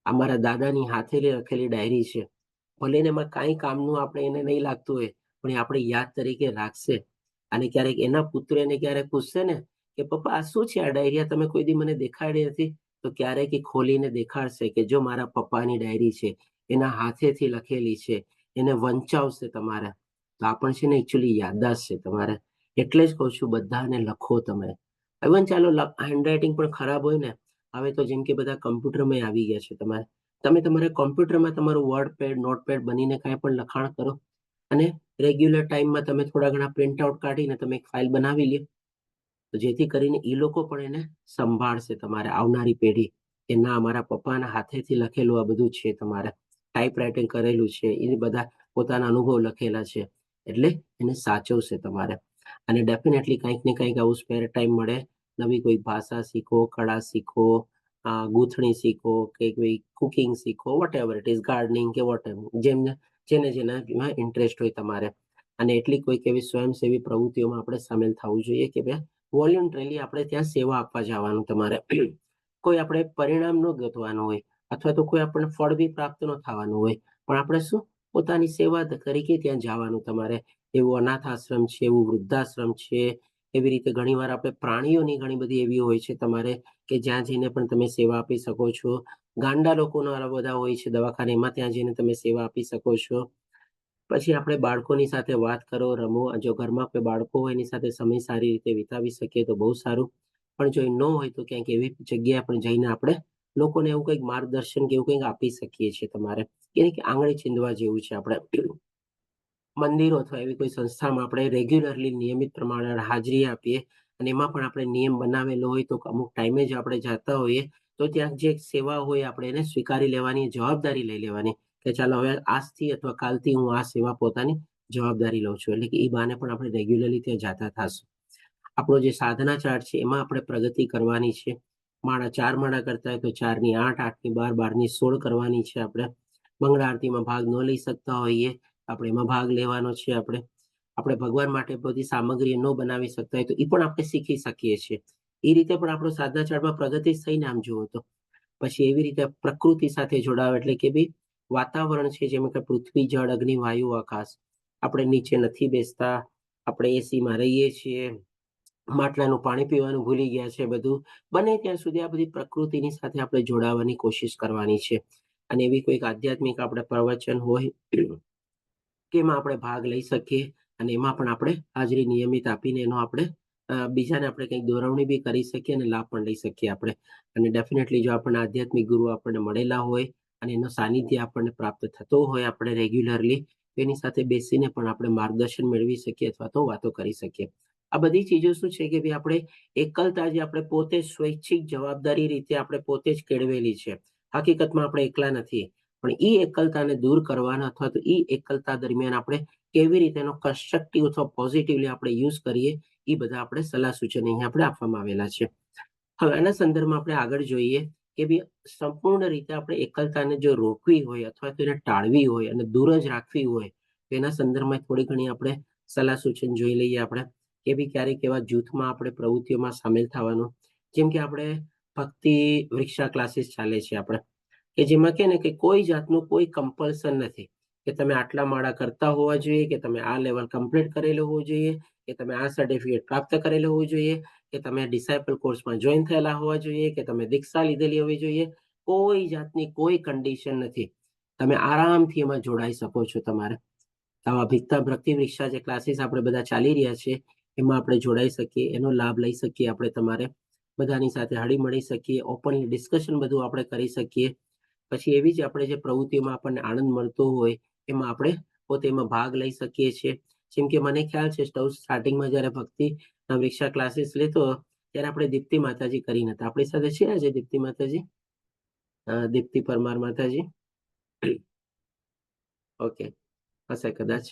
આ મારા દાદાની હાથેથી લખેલી ડાયરી છે, ભલે ને એમાં કાંઈ કામનું આપણે એને નહીં લાગતું હોય, પણ એ આપણે યાદ તરીકે રાખશે. અને ક્યારેક એના પુત્ર એને ક્યારેક પૂછશે ને કે પપ્પા આ શું છે, આ ડાયરી તમે કોઈ દી મને દેખાડી નથી, તો ક્યારેક એ ખોલીને દેખાડશે કે જો મારા પપ્પાની ડાયરી છે, એના હાથેથી લખેલી છે. એને વંચાવશે તમારે. તો આ પણ છે ને એકચ્યુઅલી યાદદાસ્ત છે તમારે. એટલે જ કહું છું બધાને લખો તમે. ઇવન ચાલો હેન્ડરાઇટિંગ પણ ખરાબ હોય ને, હવે તો જેમ કે બધા કમ્પ્યુટરમાં આવી ગયા છે તમારે. તમે તમારા કોમ્પ્યુટરમાં તમારું વર્ડપેડ, નોટપેડ બનીને કાંઈ પણ લખાણ કરો અને રેગ્યુલર ટાઈમમાં તમે થોડા ઘણા પ્રિન્ટ આઉટ કાઢીને તમે એક ફાઇલ બનાવી લ્યો. તો જેથી કરીને એ લોકો પણ એને સંભાળશે, તમારે આવનારી પેઢી, કે ના અમારા પપ્પાના હાથેથી લખેલું આ બધું છે, તમારે ટાઈપરાઇટિંગ કરેલું છે, એ બધા પોતાના અનુભવ લખેલા છે, એટલે એને સાચવશે તમારે. અને ડેફિનેટલી કંઈક ને કંઈક આવું સ્પેર ટાઈમ મળે, નવી કોઈ ભાષા શીખો, કળા શીખો, ગૂંથણી શીખો, કે કોઈ કુકિંગ શીખો, whatever it is, gardening કે વોટ એવર, જેના ઇન્ટરેસ્ટ હોય તમારે. અને એટલી કોઈક એવી સ્વયંસેવી પ્રવૃત્તિઓમાં આપણે સામેલ થવું જોઈએ કે ભાઈ વોલન્ટરીલી આપણે ત્યાં સેવા આપવા જવાનું તમારે. કોઈ આપણે પરિણામ ન ગોતવાનું હોય, અથવા તો કોઈ આપણને ફળ બી પ્રાપ્ત ન થવાનું હોય, પણ આપણે શું પોતાની સેવા તરીકે ત્યાં જવાનું તમારે. એવું અનાથ આશ્રમ છે, એવું વૃદ્ધાશ્રમ છે, એવી રીતે ઘણીવાર આપણે પ્રાણીઓની ઘણી બધી એવી હોય છે તમારે, કે જ્યાં જઈને પણ તમે સેવા આપી શકો છો. ગાંડા લોકોના બધા હોય છે દવાખાને, એમાં ત્યાં જઈને તમે સેવા આપી શકો છો. પછી આપણે બાળકોની સાથે વાત કરો, રમો. જો ઘરમાં કોઈ બાળકો હોય એની સાથે સમય સારી રીતે વિતાવી શકીએ તો બહુ સારું. પણ જો ન હોય તો ક્યાંક એવી જગ્યાએ પણ જઈને આપણે લોકોને એવું કંઈક માર્ગદર્શન કે એવું કંઈક આપી શકીએ છીએ તમારે. કે આંગળી ચીંધવા જેવું છે. આપણે મંદિરો અથવા એવી કોઈ સંસ્થામાં આપણે રેગ્યુલરલી નિયમિત પ્રમાણે હાજરી આપીએ, અને એમાં પણ આપણે નિયમ બનાવેલો હોય તો અમુક ટાઈમે જ આપણે જતા હોઈએ, તો ત્યાં જે સેવા હોય આપણે એને સ્વીકારી લેવાની, જવાબદારી લઈ લેવાની, કે ચાલો હવે આજથી અથવા કાલથી હું આ સેવા પોતાની જવાબદારી લઉં છું. એટલે કે એ બહાને પણ આપણે રેગ્યુલરલી ત્યાં જતા થશું. આપણો જે સાધના ચાર્ટ છે એમાં આપણે પ્રગતિ કરવાની છે. 4 માળા કરતા હોય તો 4 ની 8, 8 ની 12, 12 ની 16 કરવાની છે. આપણે મંગળા આરતીમાં ભાગ ન લઈ શકતા હોઈએ, આપણે એમાં ભાગ લેવાનો છે. આપણે ભગવાન માટે બધી સામગ્રી ન બનાવી શકતા હોય તો એ પણ આપણે શીખી શકીએ છીએ. એ રીતે પણ આપણો સાધના ચાર્ટમાં પ્રગતિ થઈને આમ જુઓ તો. પછી એવી રીતે પ્રકૃતિ સાથે જોડાવ, એટલે કે ભાઈ વાતાવરણ છે, જેમ કે પૃથ્વી, જળ, અગ્નિ, વાયુ, આકાશ. આપણે નીચે નથી બેસતા, આપણે એસીમાં રહીએ છીએ, માટલાનું પાણી પીવાનું ભૂલી ગયા છે. બધું બને ત્યાં સુધી આ બધી પ્રકૃતિની સાથે આપણે જોડાવાની કોશિશ કરવાની છે. અને એવી કોઈક આધ્યાત્મિક આપણે પ્રવચન હોય કે એમાં આપણે ભાગ લઈ શકીએ, અને એમાં પણ આપણે હાજરી નિયમિત આપીને એનો આપણે બીજાને આપણે કંઈક દોરવણી બી કરી શકીએ અને લાભ પણ લઈ શકીએ આપણે. અને ડેફિનેટલી જો આપણને આધ્યાત્મિક ગુરુ આપણને મળેલા હોય અને એનો સાનિધ્ય આપણને પ્રાપ્ત થતો હોય આપણે રેગ્યુલરલી, એની સાથે બેસીને પણ આપણે માર્ગદર્શન મેળવી શકીએ અથવા તો વાતો કરી શકીએ. આ બધી ચીજો શું છે કે ભાઈ આપણે એકલતા જે આપણે પોતે સ્વૈચ્છિક જવાબદારી રીતે આપણે પોતે જ કેળવેલી છે. હકીકતમાં આપણે એકલા નથી, પણ એ એકલતાને દૂર કરવાના અથવા તો એ એકલતા દરમિયાન આપણે કેવી રીતે એનો કન્સ્ટ્રક્ટિવ અથવા પોઝિટિવલી આપણે યુઝ કરીએ, એ બધા આપણે સલાહ સૂચન અહીં આપણે આપવામાં આવેલા છે. હવે આના સંદર્ભમાં આપણે આગળ જોઈએ કે ભાઈ સંપૂર્ણ રીતે આપણે એકલતાને જો રોકવી હોય અથવા તો એને ટાળવી હોય અને દૂર જ રાખવી હોય, તો એના સંદર્ભમાં થોડી ઘણી આપણે સલાહ સૂચન જોઈ લઈએ. આપણે કે ભાઈ ક્યારેક એવા જૂથમાં આપણે પ્રવૃત્તિઓમાં સામેલ થવાનું, જેમ કે આપણે ભક્તિ વૃક્ષા ક્લાસીસ ચાલે છે આપણે, કે જેમાં કે ને કે કોઈ જાતનું કોઈ કમ્પલ્સન નથી કે તમે આટલા માળા કરતા હોવા જોઈએ, કે તમે આ લેવલ કમ્પ્લીટ કરેલું હોવું જોઈએ, કે તમે આ સર્ટિફિકેટ પ્રાપ્ત કરેલું હોવું જોઈએ, કે તમે ડિસાઇપલ કોર્સમાં જોઈન થયેલા હોવા જોઈએ, કે તમે દીક્ષા લીધેલી હોવી જોઈએ. કોઈ જાતની કોઈ કન્ડિશન નથી. તમે આરામથી એમાં જોડાઈ શકો છો તમારે. આવા ભક્તિ વૃક્ષા જે ક્લાસીસ આપણે બધા ચાલી રહ્યા છે એમાં આપણે જોડાઈ શકીએ, એનો લાભ લઈ શકીએ. આપણે તમારે બધાની સાથે હળી મળી શકીએ, ઓપનલી ડિસ્કશન બધું આપણે કરી શકીએ. પછી એવી જ આપણે જે પ્રવૃત્તિઓમાં આપણને આનંદ મળતો હોય એમાં આપણે પોતે એમાં ભાગ લઈ શકીએ છીએ. જેમ કે મને ખ્યાલ છે સ્ટાર્ટિંગમાં જયારે ભક્તિ વૃક્ષા ક્લાસીસ લેતો ત્યારે આપણે દીપ્તિ માતાજી કરી નતા. આપણી સાથે છે આજે દીપ્તિ માતાજી? દીપ્તિ પરમાર માતાજી. ઓકે, હશે કદાચ.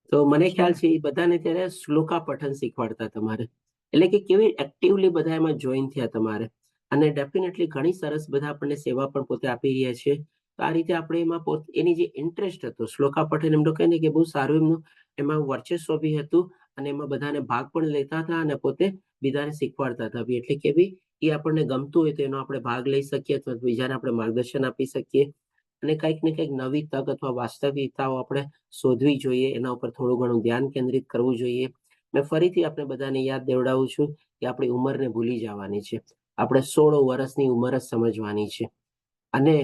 તો મને ખ્યાલ છે એ બધાને ત્યારે શ્લોકા પઠન શીખવાડતા તમારે, એટલે કે કેવી એક્ટિવલી બધા એમાં જોઈન થયા તમારે. અને ડેફિનેટલી ઘણી સરસ બધા આપણને સેવા પણ પોતે આપી રહ્યા છે. તો આ રીતે આપણે એમાં એની જે ઇન્ટરેસ્ટ હતો શ્લોકા પઠન, એમનો કહે ને કે બહુ સારું એમનું એમાં વર્ચસ્વ બી હતું અને એમાં બધાને ભાગ પણ લેતા હતા અને પોતે બીજાને શીખવાડતા હતા બી. એટલે કે બી એ આપણને ગમતું હોય તો એનો આપણે ભાગ લઈ શકીએ અથવા બીજાને આપણે માર્ગદર્શન આપી શકીએ. અને કંઈક ને કંઈક નવી તક અથવા વાસ્તવિકતાઓ આપણે શોધવી જોઈએ, એના ઉપર થોડું ઘણું ધ્યાન કેન્દ્રિત કરવું જોઈએ. મેં ફરીથી આપણે બધાને યાદ દેવડાવું છું કે આપણી ઉંમરને ભૂલી જવાની છે. આપણે 16 વર્ષની ઉંમર જ સમજવાની છે અને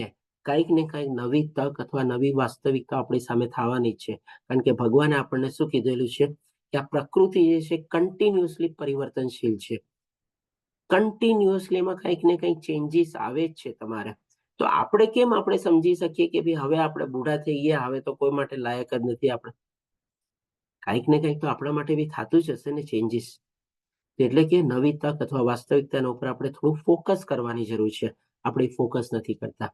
કંઈક ને કંઈક નવી તક અથવા નવી વાસ્તવિકતા આપણી સામે થવાની જ છે. કારણ કે ભગવાને આપણને શું કીધેલું છે કે આ પ્રકૃતિ જે છે કન્ટિન્યુઅસલી પરિવર્તનશીલ છે. કન્ટિન્યુઅસલી એમાં કંઈક ને કંઈક ચેન્જીસ આવે જ છે તમારે. તો આપણે કેમ આપણે સમજી શકીએ કે ભાઈ હવે આપણે બુઢા થઈ ગયા, હવે તો કોઈ માટે લાયક જ નથી આપણે? કંઈક ને કંઈક તો આપણા માટે બી થતું જ હશે ને ચેન્જીસ. એટલે કે નવી તક અથવા વાસ્તવિકતાના ઉપર આપણે થોડું ફોકસ કરવાની જરૂર છે. આપણે ફોકસ નથી કરતા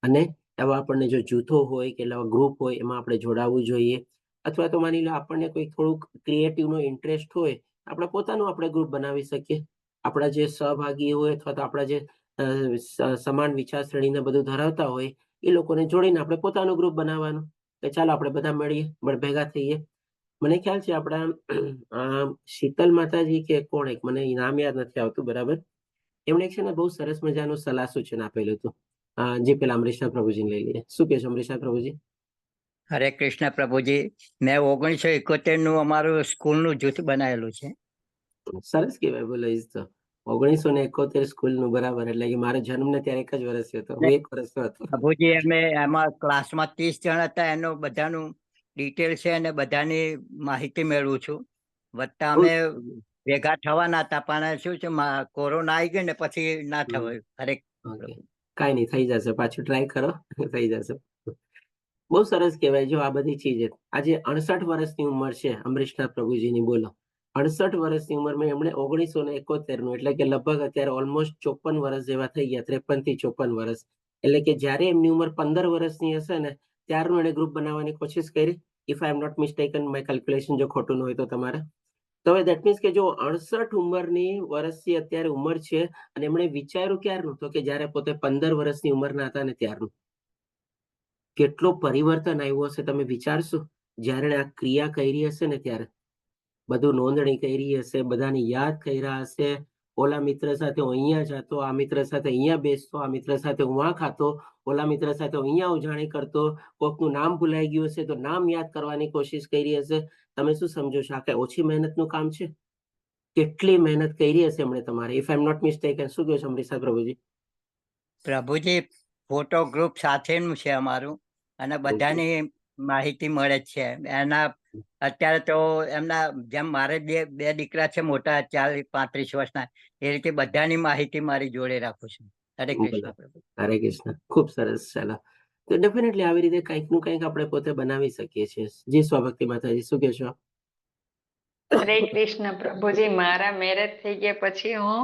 અને એવા આપણને જો જૂથો હોય કે એવા ગ્રુપ હોય એમાં આપણે જોડાવવું જોઈએ. અથવા તો માની લો આપણને કોઈ થોડુંક ક્રિએટિવનો ઇન્ટરેસ્ટ હોય, આપણે પોતાનું આપણે ગ્રુપ બનાવી શકીએ. આપણા જે સહભાગી હોય અથવા તો આપણા જે સમાન વિચારસરણીને બધું ધરાવતા હોય એ લોકોને જોડીને આપણે પોતાનું ગ્રુપ બનાવવાનું કે ચાલો આપણે બધા મળીએ, ભેગા થઈએ. મને ખ્યાલ છે આપણા શીતલ માતાજી કે કોણ એક, મને નામ યાદ નથી આવતું બરાબર, એમણે છે ને બહુ સરસ મજાનું સલાહ સૂચન આપેલું હતું. જે પેલા અમરીશના પ્રભુજીને લઈ લઈએ. શું કહે છો અમરીશના પ્રભુજી?
હરે કૃષ્ણ પ્રભુજી, મેં 1971 અમારું સ્કૂલનું જૂથ બનાવેલું છે.
સરસ કહેવાય. બોલો, એ તો 1971 સ્કૂલનું, બરાબર. એટલે કે મારો જન્મ ને ત્યારે એક જ વર્ષ હતો, હું 1 વર્ષનો હતો.
પ્રભુજી અમે એમાં ક્લાસમાં 30 જણ હતા, એનું બધાનું ડિટેલ છે અને બધાની માહિતી મેળવું છું. વત્તા અમે ભેગા થવાના હતા પણ શું છે કોરોના આવી ગયો ને પછી ના થવાયું. હરે
કાંઈ નહીં, થઈ જશે. પાછું ટ્રાય કરો, થઈ જશે. બહુ સરસ કહેવાય. જો આ બધી ચીજ આજે 68 વર્ષની ઉંમર છે અમરીશના પ્રભુજીની. બોલો, 68 વર્ષની ઉંમરમાં એમણે 1971 એટલે કે લગભગ અત્યારે ઓલમોસ્ટ 54 વર્ષ જેવા થઈ ગયા, 53 થી 54 વર્ષ. એટલે કે જ્યારે એમની ઉંમર 15 વર્ષની હશે ને ત્યારનું એને ગ્રુપ બનાવવાની કોશિશ કરી. If I am not mistaken, my calculation જો ખોટું ન હોય તો તમારે. તો હવે દેટ મીન્સ કે જો 68 વર્ષની અત્યારે ઉંમર છે અને એમણે વિચાર્યું ક્યારનું, તો કે જ્યારે પોતે 15 વર્ષની ઉંમરના હતા ને ત્યારનું. કેટલો પરિવર્તન આવ્યું હશે તમે વિચારશો. જ્યારે આ ક્રિયા કરી હશે ને ત્યારે બધું નોંધણી કરી હશે, બધાને યાદ કર્યા હશે. ઓલા મિત્ર સાથે હું અહીંયા જતો, આ મિત્ર સાથે અહીંયા બેસતો, આ મિત્ર સાથે હું આ ખાતો, ઓલા મિત્ર સાથે હું અહીંયા ઉજાણી કરતો. કોકનું નામ ભૂલાઈ ગયું હશે તો નામ યાદ કરવાની કોશિશ કરી હશે. તમે શું સમજો છો, આ કઈ ઓછી મહેનતનું કામ છે? કેટલી મહેનત કરી હશે એમણે તમારે. If I am not mistaken. શું કહો છો અમરીશા પ્રભુજી?
પ્રભુજી, ફોટો ગ્રુપ સાથેનું છે અમારું અને બધાની માહિતી મળે છે. એના અત્યારે તો એમના જેમ મારે બે દીકરા છે મોટા, 40-35 વર્ષના, એ રીતે બધાની માહિતી મારી જોડે રાખું છું. હરે કૃષ્ણ પ્રભુ.
હરે કૃષ્ણ. ખૂબ સરસ. ચાલો, તો ડેફિનેટલી આવી રીતે કંઈક નું કંઈક આપણે પોતે બનાવી શકીએ છીએ. જી સ્વભક્તિ માતાજી, શું કહેશો?
હરે કૃષ્ણ પ્રભુજી, મારા મેરેજ થઈ ગયા પછી હું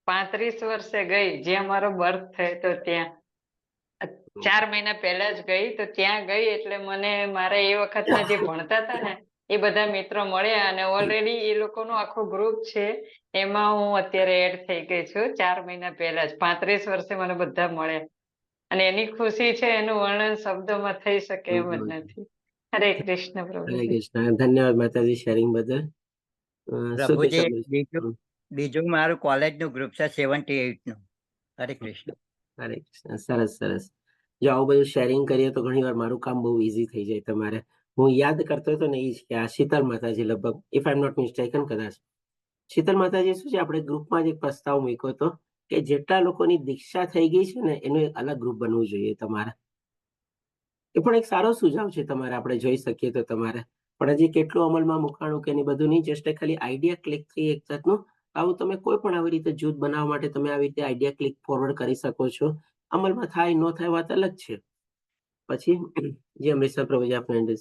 35 વર્ષે ગઈ, જ્યાં મારો બર્થ થયો તો ત્યાં 4 મહિના પહેલા જ ગઈ. તો ત્યાં ગઈ એટલે મને મારા એ વખતના જે ભણતા હતા ને એ બધા મિત્રો મળ્યા અને ઓલરેડી એ લોકોનો આખો ગ્રુપ છે એમાં હું અત્યારે એડ થઈ ગઈ છું 4 મહિના પહેલા જ. 35 વર્ષે મને બધા મળ્યા અને એની ખુશી છે એનું વર્ણન શબ્દોમાં થઈ શકે એમ જ નથી. હરે કૃષ્ણ
હરે
પ્રભુજી.
કૃષ્ણ. ધન્યવાદ માતાજી શેરિંગ બદલ. શું કહેશો?
પ્રભુજી, બીજું મારું કોલેજનું ગ્રુપ છે 78 નું. હરે કૃષ્ણ.
હરે કૃષ્ણ. સરસ સરસ. જો આવું બધું શેરિંગ કરીએ તો ઘણી વાર મારું કામ બહુ ઈઝી થઈ જાય તમારે. હું યાદ કરતો હતો ને એ જ કે આ શીતલ માતાજી, લગભગ if I am not mistaken, કદાચ શીતલ માતાજી શું છે આપણે ગ્રુપમાં જ એક પ્રસ્તાવ મૂક્યો હતો કે જેટલા લોકોની દીક્ષા થઈ ગઈ છે ને એનું એક અલગ ગ્રુપ બનવું જોઈએ તમારે. એ પણ એક સારો સુઝાવ છે તમારે, આપણે જોઈ શકીએ તો તમારે. પણ હજી કેટલું અમલમાં મુકાણું કે એની બધું નહીં, જસ્ટ ખાલી આઈડિયા ક્લિક થઈ એક જાતનું. આવું તમે કોઈ પણ આવી રીતે જૂથ બનાવવા માટે તમે આવી રીતે આઈડિયા ક્લિક ફોરવર્ડ કરી શકો છો. અમલમાં થાય ન થાય વાત અલગ છે. પછી જે અમૃતસર પ્રભુજી આપણે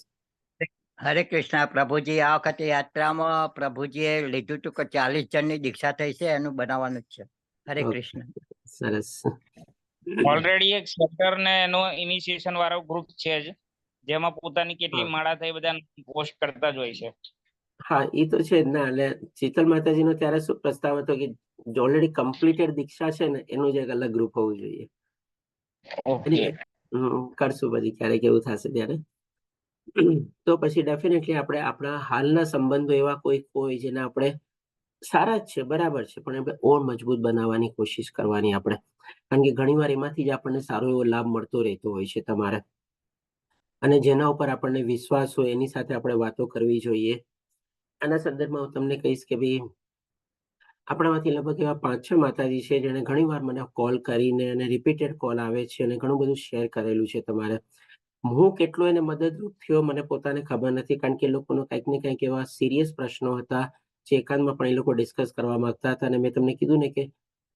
હરે કૃષ્ણ પ્રભુજી. આ વખતે યાત્રામાં પ્રભુજીએ લીધું હતું કે 40 જણની દીક્ષા થઈ છે, એનું બનાવવાનું જ છે. હરે કૃષ્ણ.
સરસ.
ઓલરેડી એક સેક્ટર ને એનો ઇનિશિયેશન વાળો ગ્રુપ છે જ, જેમાં પોતાની કેટલી માળા થઈ બધા પોસ્ટ કરતા જ હોય છે.
હા, એ તો છે જ ને. એટલે શીતલ માતાજીનો ત્યારે શું પ્રસ્તાવ હતો કે ઓલરેડી કમ્પ્લીટેડ દીક્ષા છે ને, એનું જ એક અલગ ગ્રુપ હોવું જોઈએ. કરશું પછી ક્યારેક એવું થશે ત્યારે. તો પછી ડેફિનેટલી આપણે આપણા હાલના સંબંધો એવા કોઈ હોય જેને આપણે સારા જ છે, બરાબર છે, પણ આપણે ઓર મજબૂત બનાવવાની કોશિશ કરવાની આપણે. કારણ કે ઘણીવાર એમાંથી જ આપણને સારો એવો લાભ મળતો રહેતો હોય છે તમારે. અને જેના ઉપર આપણને વિશ્વાસ હોય એની સાથે આપણે વાતો કરવી જોઈએ. આના સંદર્ભમાં હું તમને કહીશ કે ભાઈ આપણામાંથી લગભગ એવા 5-6 માતાજી છે જેને ઘણીવાર મને કોલ કરીને અને રિપીટેડ કોલ આવે છે અને ઘણું બધું શેર કરેલું છે તમારે. હું કેટલો એને મદદરૂપ થયો મને પોતાને ખબર નથી, કારણ કે એ લોકોનો કંઈક ને કંઈક એવા સિરિયસ પ્રશ્નો હતા જે એકાંતમાં પણ એ લોકો ડિસ્કસ કરવા માંગતા હતા. અને મેં તમને કીધું ને કે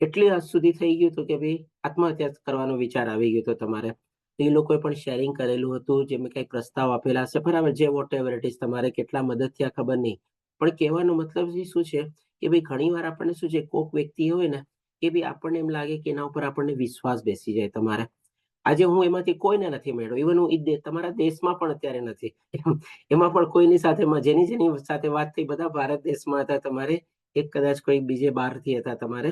એટલી હદ સુધી થઈ ગયું હતું કે ભાઈ આત્મહત્યા કરવાનો વિચાર આવી ગયો હતો તમારે. એ લોકોએ પણ શેરિંગ કરેલું હતું, જે મેં કંઈક પ્રસ્તાવ આપેલા હશે, બરાબર, જે વોટ એવર ઇટ ઇઝ, તમારે કેટલા મદદ થયા ખબર નહીં. પણ કહેવાનો મતલબ શું છે કે ભાઈ ઘણીવાર આપણને શું છે, કોક વ્યક્તિ હોય ને એ બી આપણને એમ લાગે કે એના ઉપર આપણને વિશ્વાસ બેસી જાય તમારે. આજે હું એમાંથી કોઈને નથી મળ્યો, ઇવન હું તમારા દેશમાં પણ અત્યારે નથી. એમાં પણ કોઈની સાથે જેની સાથે વાત થઈ બધા ભારત દેશમાં હતા તમારે, એક કદાચ કોઈ બીજે બહારથી હતા તમારે,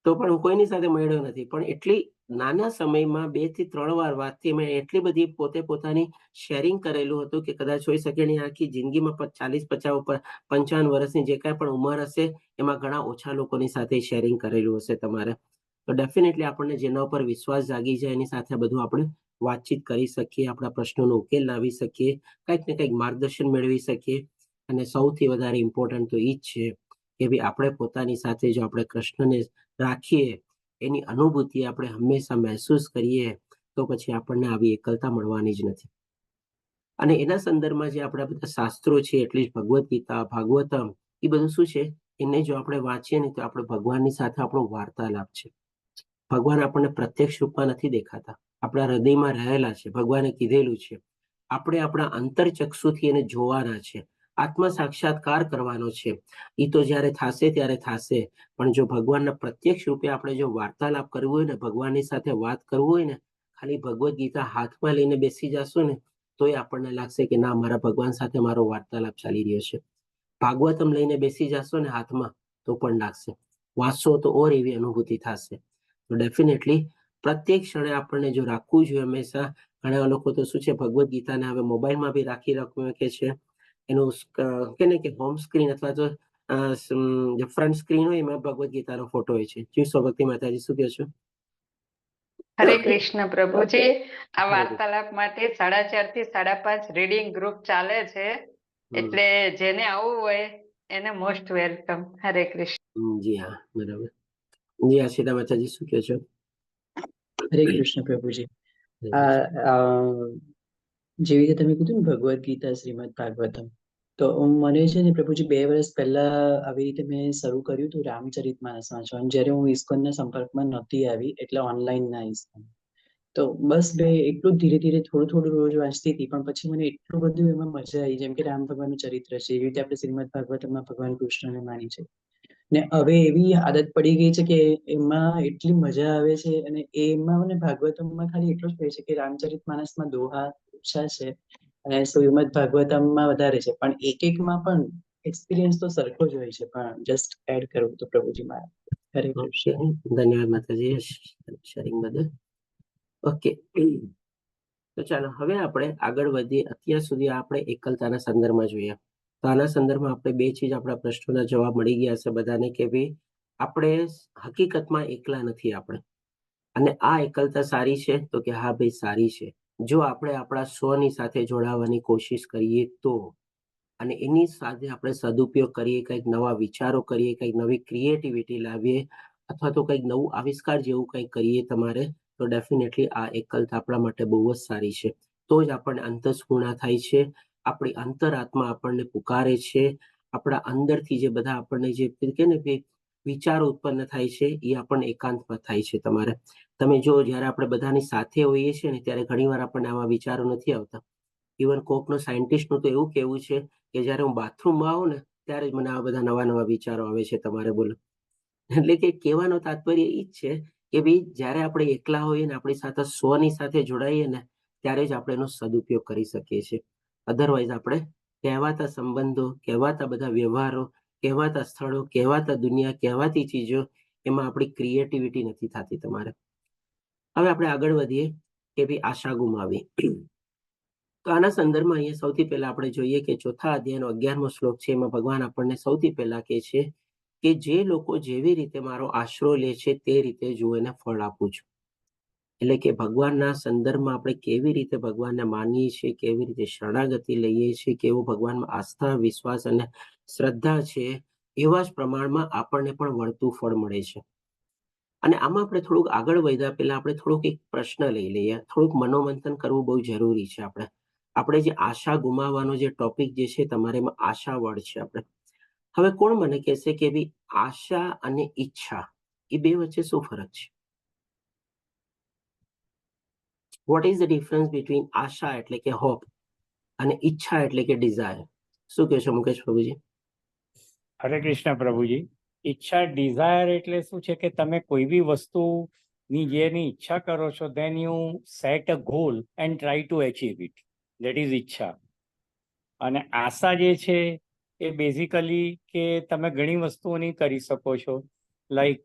તો પણ હું કોઈની સાથે મળ્યો નથી. પણ એટલી નાના સમયમાં 2 થી 3 વાર વાતથી મેં એટલી બધી પોતે પોતાની શેરિંગ કરેલું હતું કે કદાચ હોઈ શકે એની આખી જિંદગીમાં 40-50-55 વર્ષની જે કાંઈ પણ ઉંમર હશે એમાં ઘણા ઓછા લોકોની સાથે શેરિંગ કરેલું હશે તમારે. તો ડેફિનેટલી આપણને જેના ઉપર વિશ્વાસ જાગી જાય એની સાથે બધું આપણે વાતચીત કરી શકીએ, આપણા પ્રશ્નોનો ઉકેલ લાવી શકીએ, કંઈક ને કંઈક માર્ગદર્શન મેળવી શકીએ. અને સૌથી વધારે ઇમ્પોર્ટન્ટ તો એ જ છે કે ભાઈ આપણે પોતાની સાથે જો આપણે કૃષ્ણને રાખીએ, એની અનુભૂતિ આપણે હંમેશા મહેસૂસ કરીએ, તો પછી આપણને આવી એકલતા મળવાની જ નથી. અને એના સંદર્ભમાં જે આપણા બધા શાસ્ત્રો છે, એટલી જ ભગવદ્ ગીતા, ભાગવતમ, એ બધું શું છે, એને જો આપણે વાંચીએ ને તો આપણે ભગવાનની સાથે આપણો વાર્તાલાપ છે. ભગવાન આપણને પ્રત્યક્ષ રૂપમાં નથી દેખાતા, આપણા હૃદયમાં રહેલા છે. ભગવાને કીધેલું છે આપણે આપણા અંતરચક્ષુથી એને જોવાના છે, આત્મ સાક્ષાત્કાર કરવાનો છે. એ તો જ્યારે થશે ત્યારે થશે. પણ જો ભગવાનના પ્રત્યક્ષ રૂપે આપણે જો વાર્તાલાપ કરવું હોય ને, ભગવાનની સાથે વાત કરવું હોય ને, ખાલી ભગવદ્ ગીતા હાથમાં લઈને બેસી જશો ને તોય આપણને લાગશે કે ના, મારા ભગવાન સાથે મારો વાર્તાલાપ ચાલી રહ્યો છે. ભાગવતમ લઈને બેસી જશો ને હાથમાં તો પણ લાગશે. વાંચશો તો ઓર એવી અનુભૂતિ થશે. તો ડેફિનેટલી પ્રત્યેક ક્ષણે આપણને જો રાખવું જોઈએ હંમેશા. ઘણા લોકો તો શું છે, ભગવદ્ ગીતાને હવે મોબાઈલમાં બી રાખી કે છે, એનું કે ને કે હોમ સ્ક્રીન અથવા તો ફ્રન્ટ સ્ક્રીન હોય એમાં ભગવદ્ ગીતાનો ફોટો હોય છે. જી સ્વભક્તિ માતાજી, શું કહો છો?
હરે કૃષ્ણ પ્રભુજી. આ વાર્તાલાપ માટે 4:30 થી 5:30 રીડિંગ ગ્રુપ ચાલે છે, એટલે જેને આવવું હોય એને મોસ્ટ વેલકમ. હરે કૃષ્ણ.
જી હા, બરાબર. જી આશિતા માતાજી, શું કહો છો?
હરે કૃષ્ણ પ્રભુજી. જેવી રીતે તમે કીધું ને ભગવદ્ ગીતા, શ્રીમદ ભાગવતમ, તો મને છે ને પ્રભુજી 2 વર્ષ પહેલા આવી રીતે મેં શરૂ કર્યું હતું રામચરિતમાનસ વાંચવાનું, જ્યારે હું ઇસ્કોનના સંપર્કમાં નહોતી આવી, એટલે ઓનલાઈન ના ઇસ્કોન. તો બસ એટલું ધીરે ધીરે થોડું થોડું રોજ વાંચતી હતી, પણ પછી મને એટલું બધું એમાં મજા આવી, જેમ કે રામ ભગવાનનું ચરિત્ર છે, એવી રીતે આપણે શ્રીમદ ભાગવતમાં ભગવાન કૃષ્ણને માની છે. ને હવે એવી આદત પડી ગઈ છે કે એમાં એટલી મજા આવે છે. અને એમાં મને ભાગવતમમાં ખાલી એટલું જ કહે છે કે રામચરિતમાનસમાં દોહા ઓછા છે અને શ્રીમદ ભાગવતમમાં વધારે છે, પણ એકમાં પણ એક્સપિરિયન્સ તો સરખો જ હોય છે. પણ જસ્ટ એડ કરવું તો પ્રભુજી મારા. હરે કૃષ્ણ.
ધન્યવાદ માતાજી શેરિંગ બદલ. ઓકે, તો ચાલો હવે આપણે આગળ વધીએ. અત્યાર સુધી આપણે એકલતાના સંદર્ભમાં જોઈએ. તો આના સંદર્ભમાં આપણે 2 ચીજ, આપણા પ્રશ્નોના જવાબ મળી ગયા છે બધાને કે ભાઈ આપણે હકીકતમાં એકલા નથી આપણે. અને આ એકલતા સારી છે તો કે હા ભાઈ સારી છે, જો આપણે આપણા સ્વની સાથે જોડાવાની કોશિશ કરીએ તો. અને એની સાથે આપણે સદુપયોગ કરીએ, કંઈક નવા વિચારો કરીએ, કંઈક નવી ક્રિએટિવિટી લાવીએ, અથવા તો કંઈક નવું આવિષ્કાર જેવું કંઈક કરીએ તમારે, તો ડેફિનેટલી આ એકલતા આપણા માટે બહુ જ સારી છે. તો જ આપણને અંતસ્ફૂર્ણા થાય છે, આપણી અંતરાત્મા આપણને પુકારે છે, આપણા અંદરથી જે બધા આપણને જે કે ને કે વિચારો ઉત્પન્ન થાય છે એ આપણને એકાંતમાં થાય છે. તમારે તમે જો જ્યારે આપણે બધાની સાથે હોઈએ છીએ ને ત્યારે ઘણીવાર આપણને આવા વિચારો નથી આવતા. ઇવન કોકનો સાયન્ટિસ્ટનું તો એવું કહેવું છે કે જ્યારે હું બાથરૂમમાં આવું ને ત્યારે જ મને આ બધા નવા નવા વિચારો આવે છે. તમારે બોલો, એટલે કે કહેવાનો તાત્પર્ય એ જ છે કે ભાઈ જ્યારે આપણે એકલા હોઈએ ને આપણી સાથે સ્વની સાથે જોડાઈએ ને ત્યારે જ આપણે એનો સદુપયોગ કરી શકીએ છીએ. અધરવાઇઝ આપણે કહેવાતા સંબંધો, કહેવાતા બધા વ્યવહારો, કહેવાતા સ્થળો, કહેવાતા દુનિયા, કહેવાતી ચીજો, એમાં આપણી ક્રિએટિવિટી નથી થતી. તમારે હવે આપણે આગળ વધીએ કે ભાઈ આશા ગુમાવી. તો આના સંદર્ભમાં અહીંયા સૌથી પહેલા આપણે જોઈએ કે ચોથા અધ્યાયનો 11મો શ્લોક છે. એમાં ભગવાન આપણને સૌથી પહેલા કહે છે કે જે લોકો જેવી રીતે મારો આશરો લે છે તે રીતે જો એને ફળ આપું છું. એટલે કે ભગવાનના સંદર્ભમાં આપણે કેવી રીતે ભગવાનને માનીએ છીએ, કેવી રીતે શરણાગતિ લઈએ છીએ, કેવું ભગવાનમાં આસ્થા, વિશ્વાસ અને શ્રદ્ધા છે, એવા જ પ્રમાણમાં આપણને પણ વળતું ફળ મળે છે. અને આમાં આપણે થોડુંક આગળ વધ્યા પહેલા આપણે થોડુંક એક પ્રશ્ન લઈ લઈએ, થોડુંક મનોમંથન કરવું બહુ જરૂરી છે. આપણે જે આશા ગુમાવવાનો જે ટોપિક જે છે તમારે એમાં આશા વર્ડ છે. આપણે હવે કોણ મને કહેશે કે ભાઈ આશા અને ઈચ્છા એ બે વચ્ચે શું ફરક છે? What is the difference between આશા એટલે કે હોપ અને ઈચ્છા એટલે કે ડિઝાયર? શું કહેશો મુકેશ પ્રભુજી?
હરે કૃષ્ણ પ્રભુજી. ઈચ્છા, ડિઝાયર એટલે શું છે કે તમે કોઈ બી વસ્તુની જેની ઈચ્છા કરો છો, then you set a goal and try to achieve it, that is ઈચ્છા. અને આશા જે છે એ બેઝિકલી કે તમે ઘણી વસ્તુઓ નહીં કરી શકો છો, like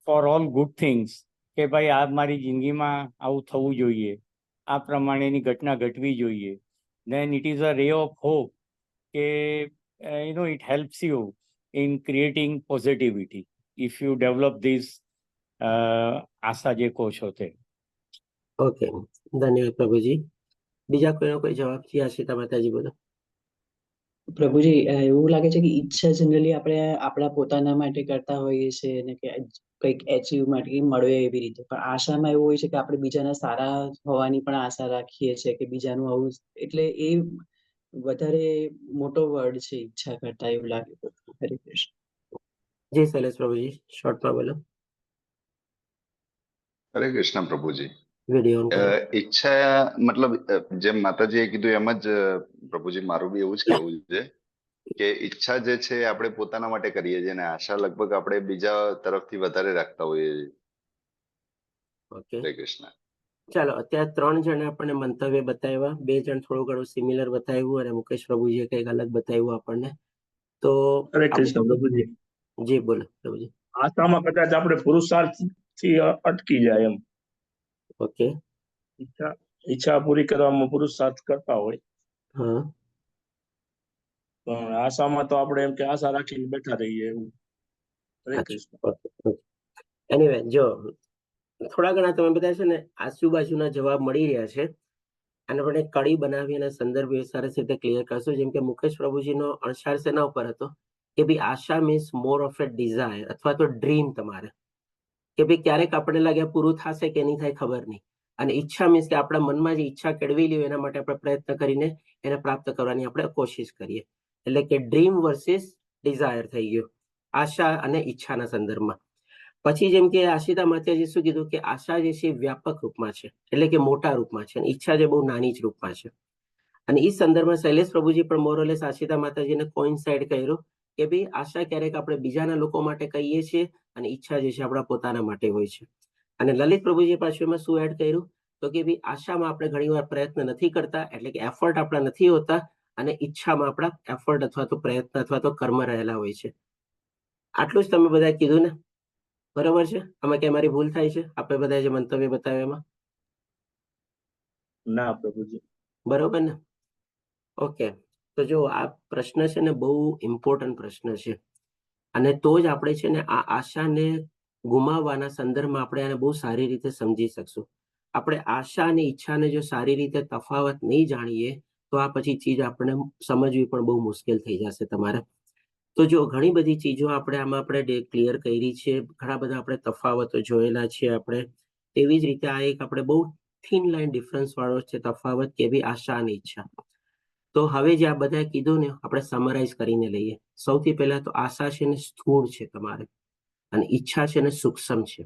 for all good things, કે ભાઈ આ મારી જિંદગીમાં આવું થવું જોઈએ, આ પ્રમાણેની ઘટના ઘટવી જોઈએ. ધેન ઇટ ઇઝ અ રે ઓફ હોપ કે it helps you in creating positivity if you develop this આશા જે કહો છો તે.
ઓકે, ધન્યવાદ પ્રભુજી. બીજા કોઈનો કોઈ જવાબ છે? આશિતા માતાજી બોલો.
પ્રભુજી, એવું લાગે છે કે ઈચ્છા જનરલી આપણે આપણા પોતાના માટે કરતા હોઈએ છીએ અને કે કંઈક એચીવ માટે મળે એવી રીતે, પણ આશામાં એવું હોય છે કે આપણે બીજાના સારા હોવાની પણ આશા રાખીએ છીએ કે બીજાનું આવું, એટલે એ વધારે મોટો વર્ડ છે ઈચ્છા કરતા, એવું લાગે. હરે કૃષ્ણ.
જી શૈલેષ પ્રભુજી, શોર્ટમાં બોલો.
હરે કૃષ્ણ પ્રભુજી.
વિડીયો ઓન કરો.
ઈચ્છા મતલબ જેમ માતાજીએ કીધું એમ જ પ્રભુજી મારું બી એવું જ કહેવું છે કે ઈચ્છા જે છે એ આપણે પોતાના માટે કરીએ છીએ અને આશા લગભગ આપણે બીજા તરફથી વધારે રાખતા હોઈએ છીએ.
ઓકે,
હરે કૃષ્ણ.
ચાલો, અત્યારે 3 જણે આપણને મંતવ્ય બતાવ્યા, 2 જણ થોડું ઘણું સિમિલર બતાવ્યું અને મુકેશ પ્રભુજીએ કંઈક અલગ બતાવ્યું આપણને. તો
હરે કૃષ્ણ પ્રભુજી.
જી બોલો પ્રભુજી.
આશામાં કદાચ આપણે પુરુષાર્થ થી અટકી જાય એમ.
ઓકે.
ઈચ્છા પૂરી કરવામાં પુરુષાર્થ કરતા હોય,
હા,
પણ આશામાં તો આપણે એમ કે આશા રાખીને બેઠા રહીએ એવું. હરે કૃષ્ણ.
એનીવે, જો થોડા ઘણા તમે બધા છે ને આજુબાજુના જવાબ મળી રહ્યા છે, અને આપણે કડી બનાવી અને સંદર્ભ સરસ રીતે ક્લિયર કરશું. જેમ કે મુકેશ પ્રભુજીનો અણસાર શેના ઉપર હતો કે ભાઈ આશા means more of a desire અથવા તો ડ્રીમ. તમારે કે ભાઈ ક્યારેક આપણને લાગે પૂરું થશે કે નહીં થાય ખબર નહીં, અને ઈચ્છા મીન્સ કે આપણા મનમાં જે ઈચ્છા કેળવી લે એના માટે આપણે પ્રયત્ન કરીને એને પ્રાપ્ત કરવાની આપણે કોશિશ કરીએ. એટલે કે ડ્રીમ વર્સિસ ડિઝાયર થઈ ગયો આશા અને ઈચ્છાના સંદર્ભમાં. પછી જેમ કે આશિતા માતાજી શું કીધું કે આશા જે છે વ્યાપક રૂપમાં છે, એટલે કે મોટા રૂપમાં છે, અને ઈચ્છા જે બહુ નાની જ રૂપમાં છે. અને એ સંદર્ભમાં શૈલેષ પ્રભુજી પણ મોરલેસ આશિતા માતાજીને કોઇન્સાઇડ કર્યું કે ભાઈ આશા ક્યારેક આપણે બીજાના લોકો માટે કહીએ છીએ અને ઈચ્છા જે છે આપણા પોતાના માટે હોય છે. અને લલિત પ્રભુજી પાછું એમાં શું એડ કર્યું તો કે ભાઈ આશામાં આપણે ઘણીવાર પ્રયત્ન નથી કરતા, એટલે કે એફર્ટ આપણા નથી હોતા, અને ઈચ્છામાં આપણા એફર્ટ અથવા તો પ્રયત્ન અથવા તો કર્મ રહેલા હોય છે. આટલું જ તમે બધા કીધું ને? બરોબર છે? આમાં કે મારી ભૂલ થાય છે આપણે બધા જે મંતવ્ય બતાવ્યા એમાં?
ના પ્રભુજી.
બરોબર ને? ઓકે, તો જો આ પ્રશ્ન છે ને બહુ ઇમ્પોર્ટન્ટ પ્રશ્ન છે, અને તો જ આપણે છે ને આ આશાને ગુમાવવાના સંદર્ભમાં આપણે આને બહુ સારી રીતે સમજી શકશું. આપણે આશા અને ઈચ્છાને જો સારી રીતે તફાવત નહીં જાણીએ તો આ પછી ચીજ આપણે સમજવી પણ બહુ મુશ્કેલ થઈ જશે તમારે. તો જો ઘણી બધી ચીજો આપણે આમાં આપણે ક્લિયર કરી છે, ઘણા બધા આપણે તફાવતો જોયેલા છે આપણે. તેવી જ રીતે આ એક આપણે બહુ થીન લાઈન ડિફરન્સ વાળો છે તફાવત કે ભઈ આશા અને ઈચ્છા. તો હવે જે આ બધા કીધું ને આપણે સમરાઈઝ કરીને લઈએ. સૌથી પહેલા તો આશા છે ને સ્થૂળ છે તમારે અને ઈચ્છા છે ને સૂક્ષ્મ છે.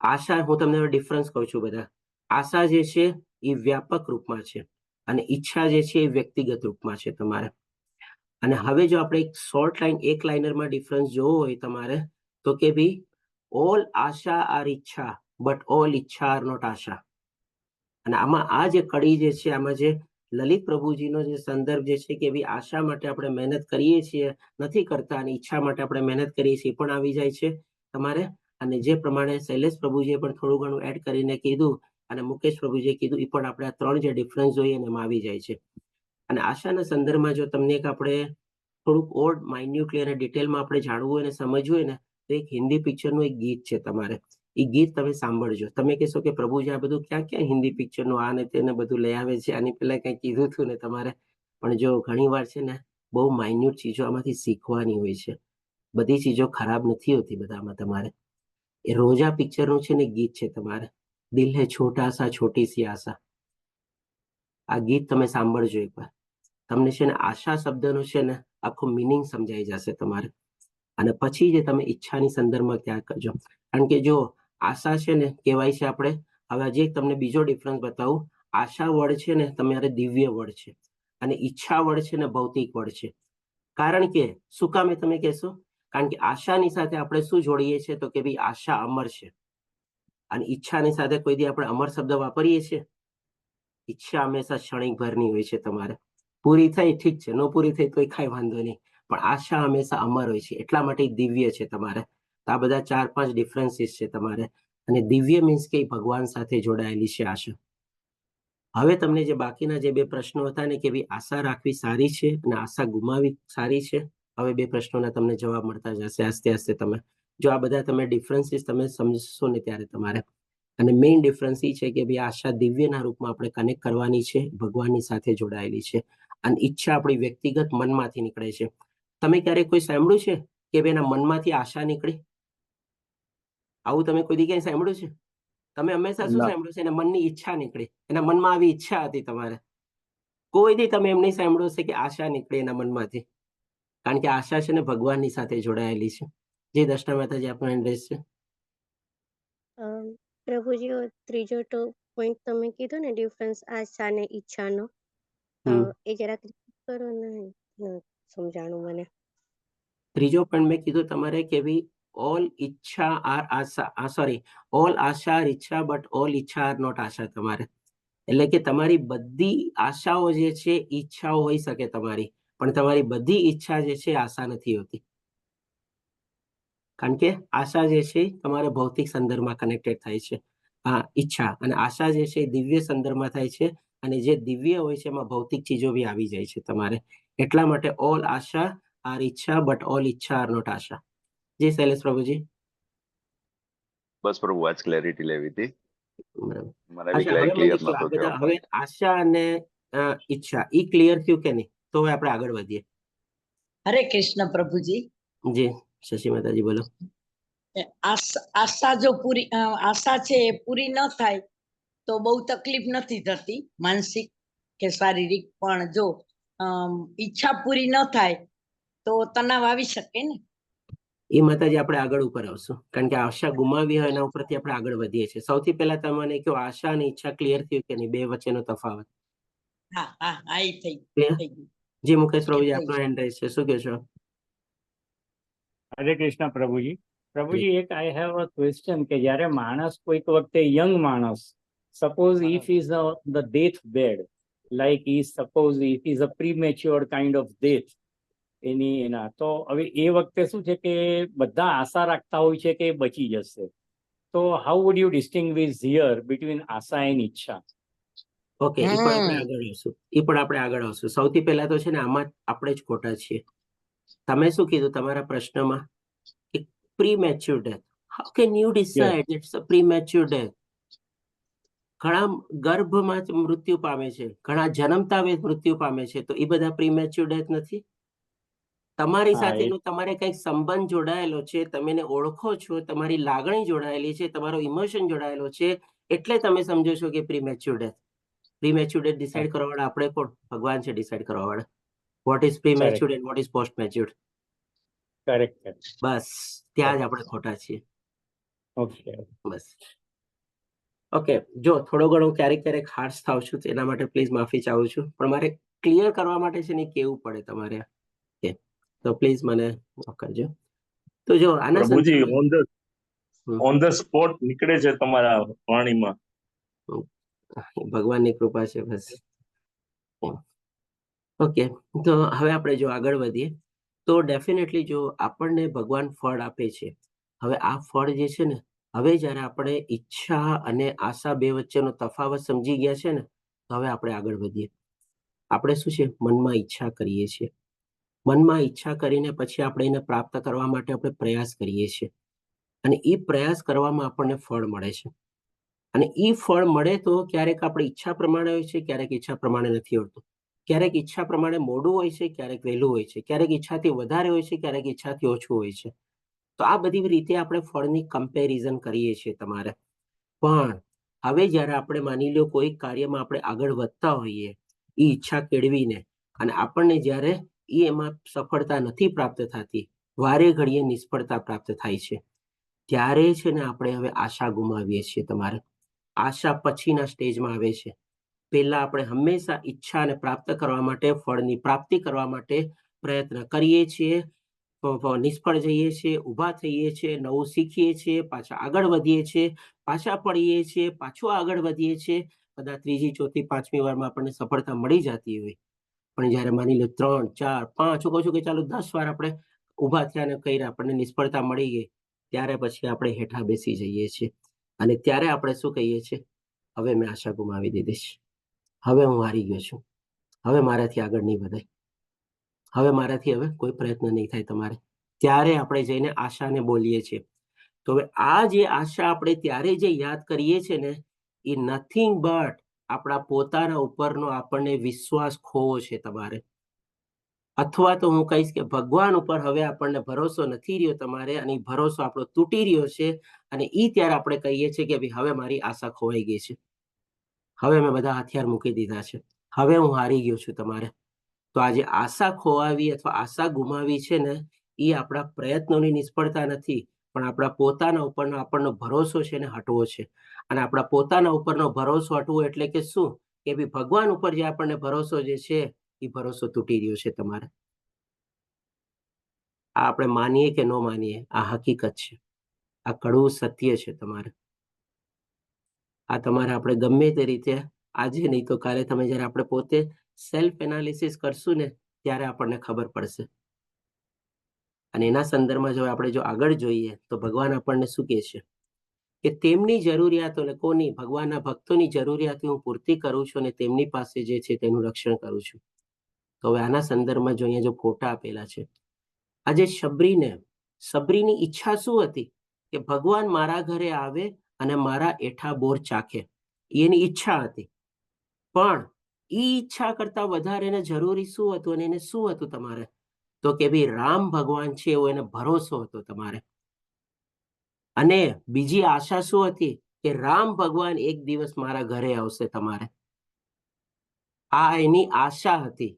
આશા હું તમને ડિફરન્સ કહું છું બધા. આશા જે છે એ વ્યાપક રૂપમાં છે અને ઈચ્છા જે છે એ વ્યક્તિગત રૂપમાં છે તમારે. અને હવે જો આપણે એક શોર્ટ લાઈન એક લાઇનરમાં ડિફરન્સ જોવો હોય તમારે તો કે ભઈ ઓલ આશા આર ઈચ્છા બટ ઓલ ઈચ્છા આર નોટ આશા. અને આમાં આ જે કડી જે છે આમાં જે લલિત પ્રભુજીનો જે સંદર્ભ જે છે કે ભઈ આશા માટે આપણે મહેનત કરીએ છીએ નથી કરતા અને ઈચ્છા માટે આપણે મહેનત કરીએ છીએ પણ આવી જાય છે તમારે. અને જે પ્રમાણે શૈલેષ પ્રભુજીએ પણ થોડું ઘણું એડ કરીને કીધું અને મુકેશ પ્રભુજીએ કીધું એ પણ આપણે આ 3 જે ડિફરન્સ જોઈએ ને એમાં આવી જાય છે. અને આશાના સંદર્ભમાં જો તમને એક આપણે થોડુંક ઓડ માઇન્યુટલી અને ડિટેલમાં આપણે જાણવું હોય અને સમજવું હોય ને તો એક હિન્દી પિક્ચરનું એક ગીત છે તમારે. એ ગીત તમે સાંભળજો. તમે કહેશો કે પ્રભુજી આ બધું ક્યાં ક્યાં હિન્દી પિક્ચરનું આ ને તેને બધું લઈ આવે છે, આની પહેલા કંઈ કીધું હતું ને તમારે. પણ જો ઘણી વાર છે ને બહુ માઇન્યુટ ચીજો આમાંથી શીખવાની હોય છે. બધી ચીજો ખરાબ નથી હોતી બધામાં તમારે. એ રોજા પિક્ચરનું છે ને ગીત છે તમારે, દિલ હે છોટા સા છોટી સી આશા. આ ગીત તમે સાંભળજો એકવાર. તમને છે ને આશા શબ્દનો છે ને આખો મિનિંગ સમજાઈ જશે તમારે. અને પછી જે તમે ઈચ્છાની સંદર્ભમાં ક્યાં કરજો. કારણ કે જો આશા છે ને કહેવાય છે આપણે, હવે હજી એક તમને બીજો ડિફરન્સ બતાવું. આશા વર્ડ છે ને તમારે દિવ્ય વર્ડ છે અને ઈચ્છા વર્ડ છે ને ભૌતિક વર્ડ છે. કારણ કે શું કામે તમે કહેશો? કારણ કે આશાની સાથે આપણે શું જોડીએ છીએ તો કે ભાઈ આશા અમર છે અને ઈચ્છાની સાથે કોઈ દી આપણે અમર શબ્દ વાપરીએ છીએ? ઈચ્છા હંમેશા ક્ષણિક ભરની હોય છે તમારે. પૂરી થઈ ઠીક છે, નો પૂરી થઈ તોય કાંઈ વાંધો નહીં, પણ આશા હંમેશા અમર હોય છે એટલા માટે દિવ્ય છે તમારે. તો આ બધા 4-5 ડિફરન્સીસ છે તમારે. અને દિવ્ય મીન્સ કે ભગવાન સાથે જોડાયેલી છે આશા. હવે તમને જે બાકીના જે 2 પ્રશ્નો હતા ને કે ભાઈ આશા રાખવી સારી છે અને આશા ગુમાવી સારી છે, હવે 2 પ્રશ્નોના તમને જવાબ મળતા જશે આસ્તે આસ્તે. તમે જો આ બધા તમે ડિફરન્સીસ તમે સમજશો ને ત્યારે તમારે. અને મેઇન ડિફરન્સ એ છે કે ભાઈ આશા દિવ્યના રૂપમાં આપણે કનેક્ટ કરવાની છે, ભગવાનની સાથે જોડાયેલી છે અને ઈચ્છા આપણી વ્યક્તિગત મનમાંથી નીકળે છે. તમે ક્યારેક કોઈ સાંભળ્યું છે કે ભાઈ એના મનમાંથી આશા નીકળી? આવું તમે કોઈ દી ક્યાંય સાંભળ્યું છે? તમે હંમેશા શું સાંભળ્યું છે? એના મનની ઈચ્છા નીકળી, એના મનમાં આવી ઈચ્છા હતી તમારે. કોઈ દી તમે એમ નહીં સાંભળ્યું છે કે આશા નીકળી એના મનમાંથી. કારણ કે આશા છે ને ભગવાનની સાથે જોડાયેલી છે. જે દર્શના માતાજી આપણો એડ્રેસ છે.
પ્રભુજી ત્રીજો પોઈન્ટ તમે કીધો ને ડિફરન્સ આશા અને ઈચ્છાનો, એ જરાક કરો ને, સમજાણું મને.
ત્રીજો પોઈન્ટ મેં કીધું તમારે કે ભાઈ ઓલ ઈચ્છા આર આશા, સોરી, ઓલ આશા આર ઈચ્છા બટ ઓલ ઈચ્છા આર નોટ આશા તમારે. એટલે કે તમારી બધી આશાઓ જે છે ઈચ્છાઓ હોઈ શકે તમારી, પણ તમારી બધી ઈચ્છા જે છે આશા નથી હોતી. કારણ કે આશા જે છે તમારે ભૌતિક સંદર્ભમાં કનેક્ટેડ થાય છે, ઈચ્છા, અને આશા જે છે દિવ્ય સંદર્ભમાં થાય છે અને જે દિવ્ય હોય છે એમાં ભૌતિક ચીજો બી આવી જાય છે તમારે. એટલા માટે ઓલ આશા આર ઈચ્છા બટ ઓલ ઈચ્છા આર નોટ આશા. જી શૈલેષ પ્રભુજી.
બસ પ્રભુ આજ ક્લેરિટી લેવી હતી. મને બી
અચ્છા, હવે
ક્લિયર
મને
નતો
બધા
થયો.
હવે આશા અને ઈચ્છા ઈ ક્લિયર થયું કે નહીં? તો હવે આપણે આગળ વધીએ.
હરે કૃષ્ણ પ્રભુજી.
જી શશી માતાજી બોલો.
આશા જો પૂરી આશા છે એ પૂરી ન થાય તો બહુ તકલીફ નથી થતી માનસિક કે શારીરિક, પણ જો ઈચ્છા પૂરી ન થાય તો તણાવ આવી શકે ને.
એ માતાજી આપણે આગળ ઉપર આવશું, કારણ કે આશા ગુમાવી હોય એના ઉપરથી આપણે આગળ વધીએ છીએ. સૌથી પહેલા તમે મને કહો આશા અને ઈચ્છા ક્લિયર થયું કે નહીં? 2 વચ્ચેનો તફાવત.
હા હા હા, એ થઈ ગયું.
જી મુકેશ પ્રભુજી આપણો હેન્ડ રેઝ છે, શું કહો છો?
હરે કૃષ્ણ પ્રભુજી. પ્રભુજી, એક આઈ હેવ અ ક્વેશ્ચન કે જ્યારે માણસ કોઈક વખતે યંગ માણસ, suppose if is the death bed, like suppose if is a premature kind of death એના, તો હવે એ વખતે શું છે કે બધા આશા રાખતા હોય છે કે બચી જશે. તો how would you distinguish here between Asha and ઈચ્છા?
ઓકે, એ પણ આપણે આગળ આવશું. સૌથી પહેલા તો છે ને આમાં આપણે જ ખોટા છીએ. તમે શું કીધું તમારા પ્રશ્નમાં? Premature death. How can you decide it's a premature death? ઘણા ગર્ભમાં મૃત્યુ પામે છે, ઘણા જન્મતા મૃત્યુ પામે છે, તો એ બધા પ્રીમેચ્યોર ડેથ નથી? તમારી સાથેનો તમારે કંઈક સંબંધ જોડાયેલો છે, તમે એને ઓળખો છો, તમારી લાગણી જોડાયેલી છે, તમારો ઇમોશન જોડાયેલો છે, એટલે તમે સમજો છો કે premature death. Premature death decide કરવા વાળા આપણે કોણ? ભગવાન છે ડિસાઇડ કરવા વાળા. What is premature and what is post mature.
Correct.
બસ ત્યાં જ આપણે ખોટા છીએ.
ઓકે.
બસ ઓકે. જો થોડો ઘણો ક્યારેક ક્યારેક હાર્શ થાવ છું તો એના માટે પ્લીઝ માફી ચાહું છું, પણ મારે ક્લિયર કરવા માટે છે ને કેવું પડે તમારે, તો પ્લીઝ મને માફ કરજો. તો જો આના
પ્રભુજી
સંદર્ભમાં
ઓન ધ સ્પોટ નીકળે છે તમારા વાણીમાં.
ભગવાનની કૃપા છે બસ. ઓકે, તો હવે આપણે જો આગળ વધીએ તો ડેફિનેટલી જો આપણને ભગવાન ફળ આપે છે. હવે આ ફળ જે છે ને, હવે જ્યારે આપણે ઈચ્છા અને આશા બે વચ્ચેનો તફાવત સમજી ગયા છે ને, તો હવે આપણે આગળ વધીએ. આપણે શું છે, મનમાં ઈચ્છા કરીએ છીએ. મનમાં ઈચ્છા કરીને પછી આપણે એને પ્રાપ્ત કરવા માટે આપણે પ્રયાસ કરીએ છીએ, અને એ પ્રયાસ કરવામાં આપણને ફળ મળે છે. અને એ ફળ મળે તો ક્યારેક આપણી ઈચ્છા પ્રમાણે હોય છે, ક્યારેક ઈચ્છા પ્રમાણે નથી હોતું. ક્યારેક ઈચ્છા પ્રમાણે મોડું હોય છે, ક્યારેક વહેલું હોય છે, ક્યારેક ઈચ્છાથી વધારે હોય છે, ક્યારેક ઈચ્છાથી ઓછું હોય છે. તો આ બધી રીતે આપણે ફળની કમ્પેરિઝન કરીએ છીએ તમારે. પણ હવે જ્યારે આપણે માની લો કોઈ કાર્યમાં આપણે આગળ વધતા હોઈએ એ ઈચ્છા કેળવીને, અને આપણને જ્યારે એમાં સફળતા નથી પ્રાપ્ત થતી, વારે ઘડીએ નિષ્ફળતા પ્રાપ્ત થાય છે, ત્યારે છે ને આપણે હવે આશા ગુમાવીએ છીએ. તમારે આશા પછીના સ્ટેજમાં આવે છે. પહેલા આપણે હંમેશા ઈચ્છાને પ્રાપ્ત કરવા માટે, ફળની પ્રાપ્તિ કરવા માટે પ્રયત્ન કરીએ છીએ, નિષ્ફળ જઈએ છીએ, ઊભા થઈએ છીએ, નવું શીખીએ છીએ, પાછા આગળ વધીએ છીએ, પાછા પડીએ છીએ, પાછું આગળ વધીએ છીએ. કદાચ ત્રીજી, ચોથી, 5મી વારમાં આપણને સફળતા મળી જતી હોય, પણ જ્યારે માની લો 3, 4, 5, કહું છું કે ચાલો 10 વાર આપણે ઊભા થયા ને કર્યા, આપણને નિષ્ફળતા મળી ગઈ, ત્યારે પછી આપણે હેઠા બેસી જઈએ છીએ. અને ત્યારે આપણે શું કહીએ છીએ? હવે મેં આશા ગુમાવી દીધી છે, હવે હું હારી ગયો છું, હવે મારાથી આગળ નહીં વધાય, હવે મારાથી હવે કોઈ પ્રયત્ન નહીં થાય તમારે. ત્યારે આપણે જઈને આશાને બોલીએ છીએ. તો હવે આ જે આશા આપણે ત્યારે જે યાદ કરીએ છીએ ને, એ નથિંગ બટ આપણા પોતાના ઉપરનો આપણને વિશ્વાસ ખોવો છે તમારે. અથવા તો હું કહીશ કે ભગવાન ઉપર હવે આપણને ભરોસો નથી રહ્યો તમારે, અને ભરોસો આપણો તૂટી રહ્યો છે. અને એ ત્યારે આપણે કહીએ છીએ કે ભાઈ હવે મારી આશા ખોવાઈ ગઈ છે, હવે મેં બધા હથિયાર મૂકી દીધા છે, હવે હું હારી ગયો છું તમારે. તો આજે આશા ખોવાવી અથવા આશા ગુમાવી છે ને, એ આપણા પ્રયત્નોની નિષ્ફળતા નથી, પણ આપણા પોતાના ઉપરનો આપણનો ભરોસો છે ને હટવો છે. અને આપણા પોતાના ઉપરનો ભરોસો હટવો એટલે કે શું? કે ભાઈ ભગવાન ઉપર જે આપણને ભરોસો જે છે, એ ભરોસો તૂટી રહ્યો છે તમારે. આ આપણે માનીએ કે ન માનીએ, આ હકીકત છે, આ કડવું સત્ય છે તમારે. આ તમારે આપણે ગમે તે રીતે આજે નહીં તો કાલે તમે જ્યારે આપણે પોતે સેલ્ફ એનાલિસિસ કરશું ને, ત્યારે આપણને ખબર પડશે. અને એના સંદર્ભમાં જો આપણે આગળ જોઈએ તો ભગવાન આપણને શું કહે છે કે તેમની જરૂરિયાતોને, કોની? ભગવાનના ભક્તોની જરૂરિયાતો હું પૂર્તિ કરું છું, અને તેમની પાસે જે છે તેનું રક્ષણ કરું છું. તો હવે આના સંદર્ભમાં જો અહીંયા જો ફોટા આપેલા છે, આજે સબરીની ઈચ્છા શું હતી? કે ભગવાન મારા ઘરે આવે અને મારા એઠા બોર ચાખે, એની ઈચ્છા હતી. પણ એ ઈચ્છા કરતા વધારે એને જરૂરી શું હતું? અને એને શું હતું તમારે? તો કે ભાઈ રામ ભગવાન છે એવો એને ભરોસો હતો તમારે. અને બીજી આશા શું હતી? કે રામ ભગવાન એક દિવસ મારા ઘરે આવશે તમારે. આ એની આશા હતી.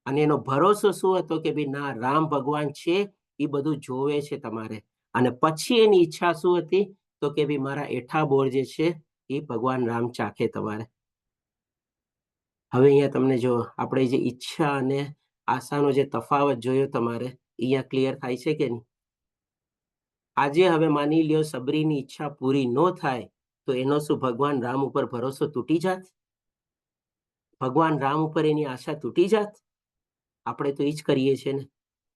અને એનો ભરોસો શું હતો? કે ભાઈ ના, રામ ભગવાન છે એ બધું જોવે છે તમારે. અને પછી એની ઈચ્છા શું હતી? તો કે ભાઈ મારા એઠા બોર જે છે એ ભગવાન રામ ચાખે તમારે. હવે અહીંયા તમને જો આપણે જે ઈચ્છા અને આશાનો જે તફાવત જોયો તમારે, અહીંયા ક્લિયર થાય છે કે નહીં? આજે હવે માની લ્યો સબરીની ઈચ્છા પૂરી ન થાય તો એનો શું ભગવાન રામ ઉપર ભરોસો તૂટી જાત? ભગવાન રામ ઉપર એની આશા તૂટી જાત? આપણે તો એ જ કરીએ છીએ ને.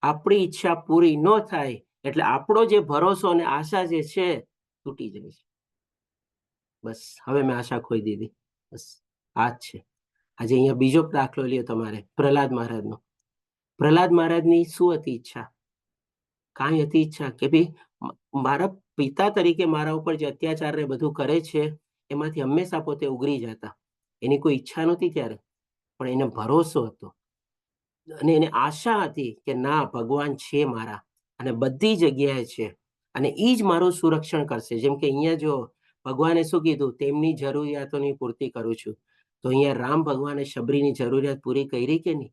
આપણી ઈચ્છા પૂરી ન થાય એટલે આપણો જે ભરોસો અને આશા જે છે તૂટી જાય છે. બસ હવે મેં આશા ખોઈ દીધી. બસ આ જ છે. આજે અહીંયા બીજો દાખલો લ્યો તમારે, પ્રહલાદ મહારાજનો. પ્રહલાદ મહારાજની શું હતી ઈચ્છા? કાંઈ હતી ઈચ્છા કે ભાઈ મારા પિતા તરીકે મારા ઉપર જે અત્યાચાર ને બધું કરે છે એમાંથી હંમેશા પોતે ઉગરી જતા. એની કોઈ ઈચ્છા નહોતી ત્યારે, પણ એને ભરોસો હતો અને એને આશા હતી કે ના, ભગવાન છે મારા અને બધી જગ્યાએ છે અને એ જ મારું સુરક્ષણ કરશે. જેમ કે અહીંયા જો ભગવાને શું કીધું? તેમની જરૂરિયાતોની પૂર્તિ કરું છું. તો અહીંયા રામ ભગવાને શબરીની જરૂરિયાત પૂરી કરી કે નહીં?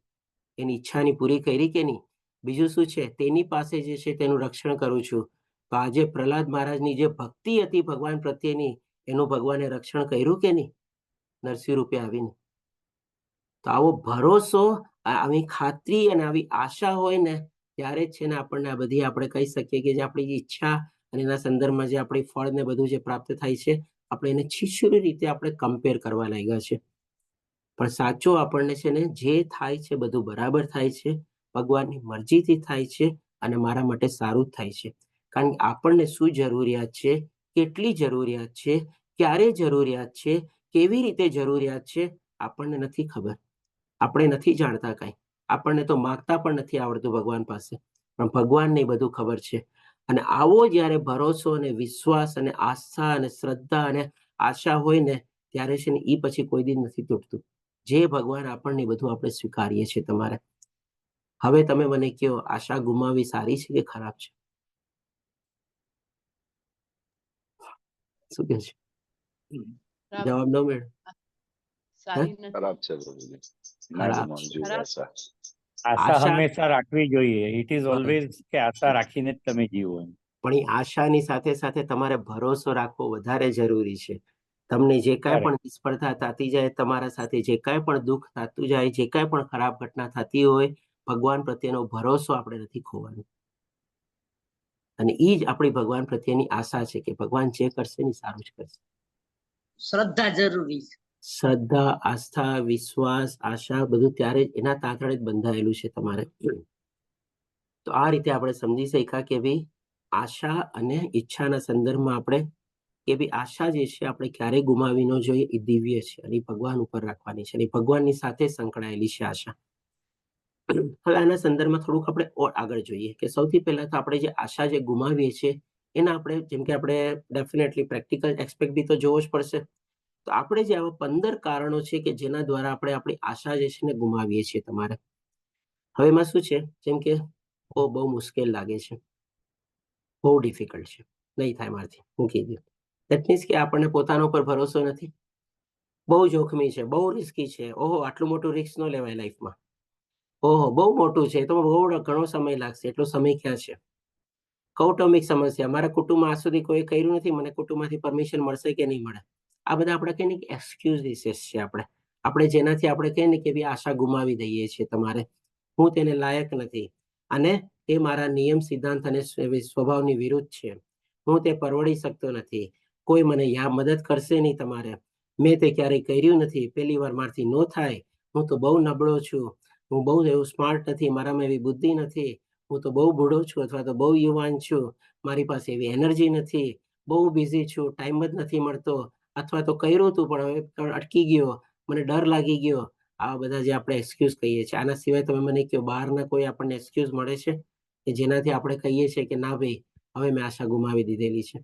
એની ઈચ્છાની પૂરી કરી કે નહીં? બીજું શું છે? તેની પાસે જે છે તેનું રક્ષણ કરું છું. તો આજે પ્રહલાદ મહારાજની જે ભક્તિ હતી ભગવાન પ્રત્યેની, એનું ભગવાને રક્ષણ કર્યું કે નહીં? નરસિંહ રૂપે આવીને. તો આવો ભરોસો, આવી ખાતરી અને આવી આશા હોય ને ત્યારે જ છે ને આપણને આ બધી આપણે કહી શકીએ કે જે આપણી ઈચ્છા અને એના સંદર્ભમાં જે આપણી ફળ ને બધું જે પ્રાપ્ત થાય છે, આપણે એને છીછરી રીતે આપણે કમ્પેર કરવા લાગ્યા છે. પણ સાચો આપણને છે ને જે થાય છે બધું બરાબર થાય છે, ભગવાનની મરજીથી થાય છે અને મારા માટે સારું જ થાય છે. કારણ કે આપણને શું જરૂરિયાત છે, કેટલી જરૂરિયાત છે, ક્યારે જરૂરિયાત છે, કેવી રીતે જરૂરિયાત છે, આપણને નથી ખબર. આપણે નથી જાણતા કાંઈ. આપણને તો માગતા પણ નથી આવડતું ભગવાન પાસે, પણ ભગવાનને બધું ખબર છે. અને આવો જ્યારે ભરોસો અને વિશ્વાસ અને આસ્થા અને શ્રદ્ધા અને આશા હોય ને ત્યારે છે ને એ પછી કોઈ દિન નથી તૂટતું. જે ભગવાન આપણને બધું આપણે સ્વીકારીએ છીએ. તમારે હવે તમે મને કહો, આશા ગુમાવવી સારી છે કે ખરાબ છે? શું કહે છે? જવાબ ન મળે.
ખરાબ છે પ્રભુજી. ના
ખરાબ
ગુમાવવી જોઈએ આશા.
આશા
આશા
હંમેશા રાખવી જોઈએ. ઇટ ઇઝ
બરાબર.
ઓલવેઝ કે આશા રાખીને જ તમે જીવો એમ.
પણ એ આશાની સાથે સાથે તમારે ભરોસો રાખવો વધારે જરૂરી છે. તમને જે કાંઈ
Correct.
પણ નિષ્ફળતા થતી જાય, તમારા સાથે જે કાંઈ પણ દુઃખ થતું જાય, જે કાંઈ પણ ખરાબ ઘટના થતી હોય, ભગવાન પ્રત્યેનો ભરોસો આપણે નથી ખોવાનો. અને એ જ આપણી ભગવાન પ્રત્યેની આશા છે કે ભગવાન જે કરશે ને સારું જ કરશે.
શ્રદ્ધા જરૂરી છે.
શ્રદ્ધા, આસ્થા, વિશ્વાસ, આશા બધું ત્યારે એના તાંતણે જ બંધાયેલું છે તમારે. તો આ રીતે આપણે સમજી શક્યા કે ભાઈ આશા અને ઈચ્છાના સંદર્ભમાં આપણે કે ભાઈ આશા જે છે આપણે ક્યારેય ગુમાવી ન જોઈએ. એ દિવ્ય છે અને ભગવાન ઉપર રાખવાની છે અને ભગવાનની સાથે સંકળાયેલી છે આશા. હવે આના સંદર્ભમાં થોડુંક આપણે આગળ જોઈએ કે સૌથી પહેલા તો આપણે જે આશા જે ગુમાવીએ છીએ એના આપણે જેમ કે આપણે ડેફિનેટલી પ્રેક્ટિકલ એસ્પેક્ટ બી તો જોવો જ પડશે. તો આપણે જે આવા 15 કારણો છે કે જેના દ્વારા આપણે આપણી આશા જે છે ને ગુમાવીએ છીએ તમારે. હવે એમાં શું છે, જેમ કે બહુ મુશ્કેલ લાગે છે, બહુ ડિફિકલ્ટ છે, નહીં થાય મારાથી, મૂકી દો. દેટ મીન્સ કે આપણને પોતાના ઉપર ભરોસો નથી, બહુ જોખમી છે, બહુ રિસ્કી છે, ઓહો આટલું મોટું રિસ્ક ન લેવાય લાઈફમાં, ઓહો બહુ મોટું છે તો બહુ ઘણો સમય લાગશે, એટલો સમય ક્યાં છે. કૌટુંબિક સમસ્યા, મારા કુટુંબમાં આજ સુધી કોઈ કર્યું નથી, મને કુટુંબમાંથી પરમિશન મળશે કે નહીં મળે. આ બધા આપણે કહીએ ને કે એક્સક્યુઝિસ છે. આપણે જેનાથી આપણે કહીએ ને કે ભાઈ આશા ગુમાવી દઈએ છીએ તમારે, હું તેને લાયક નથી અને તે મારા નિયમ સિદ્ધાંત અને સ્વભાવની વિરુદ્ધ છે, હું તે પરવડી શકતો નથી, કોઈ મને મદદ કરશે નહીં તમારે, મેં તે ક્યારેય કર્યું નથી, પહેલી વાર મારથી ન થાય, હું તો બહુ નબળો છું, હું બહુ એવું સ્માર્ટ નથી, મારામાં એવી બુદ્ધિ નથી, હું તો બહુ બુઢો છું અથવા તો બહુ યુવાન છું, મારી પાસે એવી એનર્જી નથી, બહુ બિઝી છું, ટાઈમ જ નથી મળતો, અથવા તો કર્યું હતું પણ હવે અટકી ગયો, મને ડર લાગી ગયો. આવા બધા જે આપણે એક્સક્યુઝ કહીએ છીએ. આના સિવાય તમે મને કહો બહારના કોઈ આપણને એક્સક્યુઝ મળે છે કે જેનાથી આપણે કહીએ છીએ કે ના ભાઈ હવે મેં આશા ગુમાવી દીધેલી છે.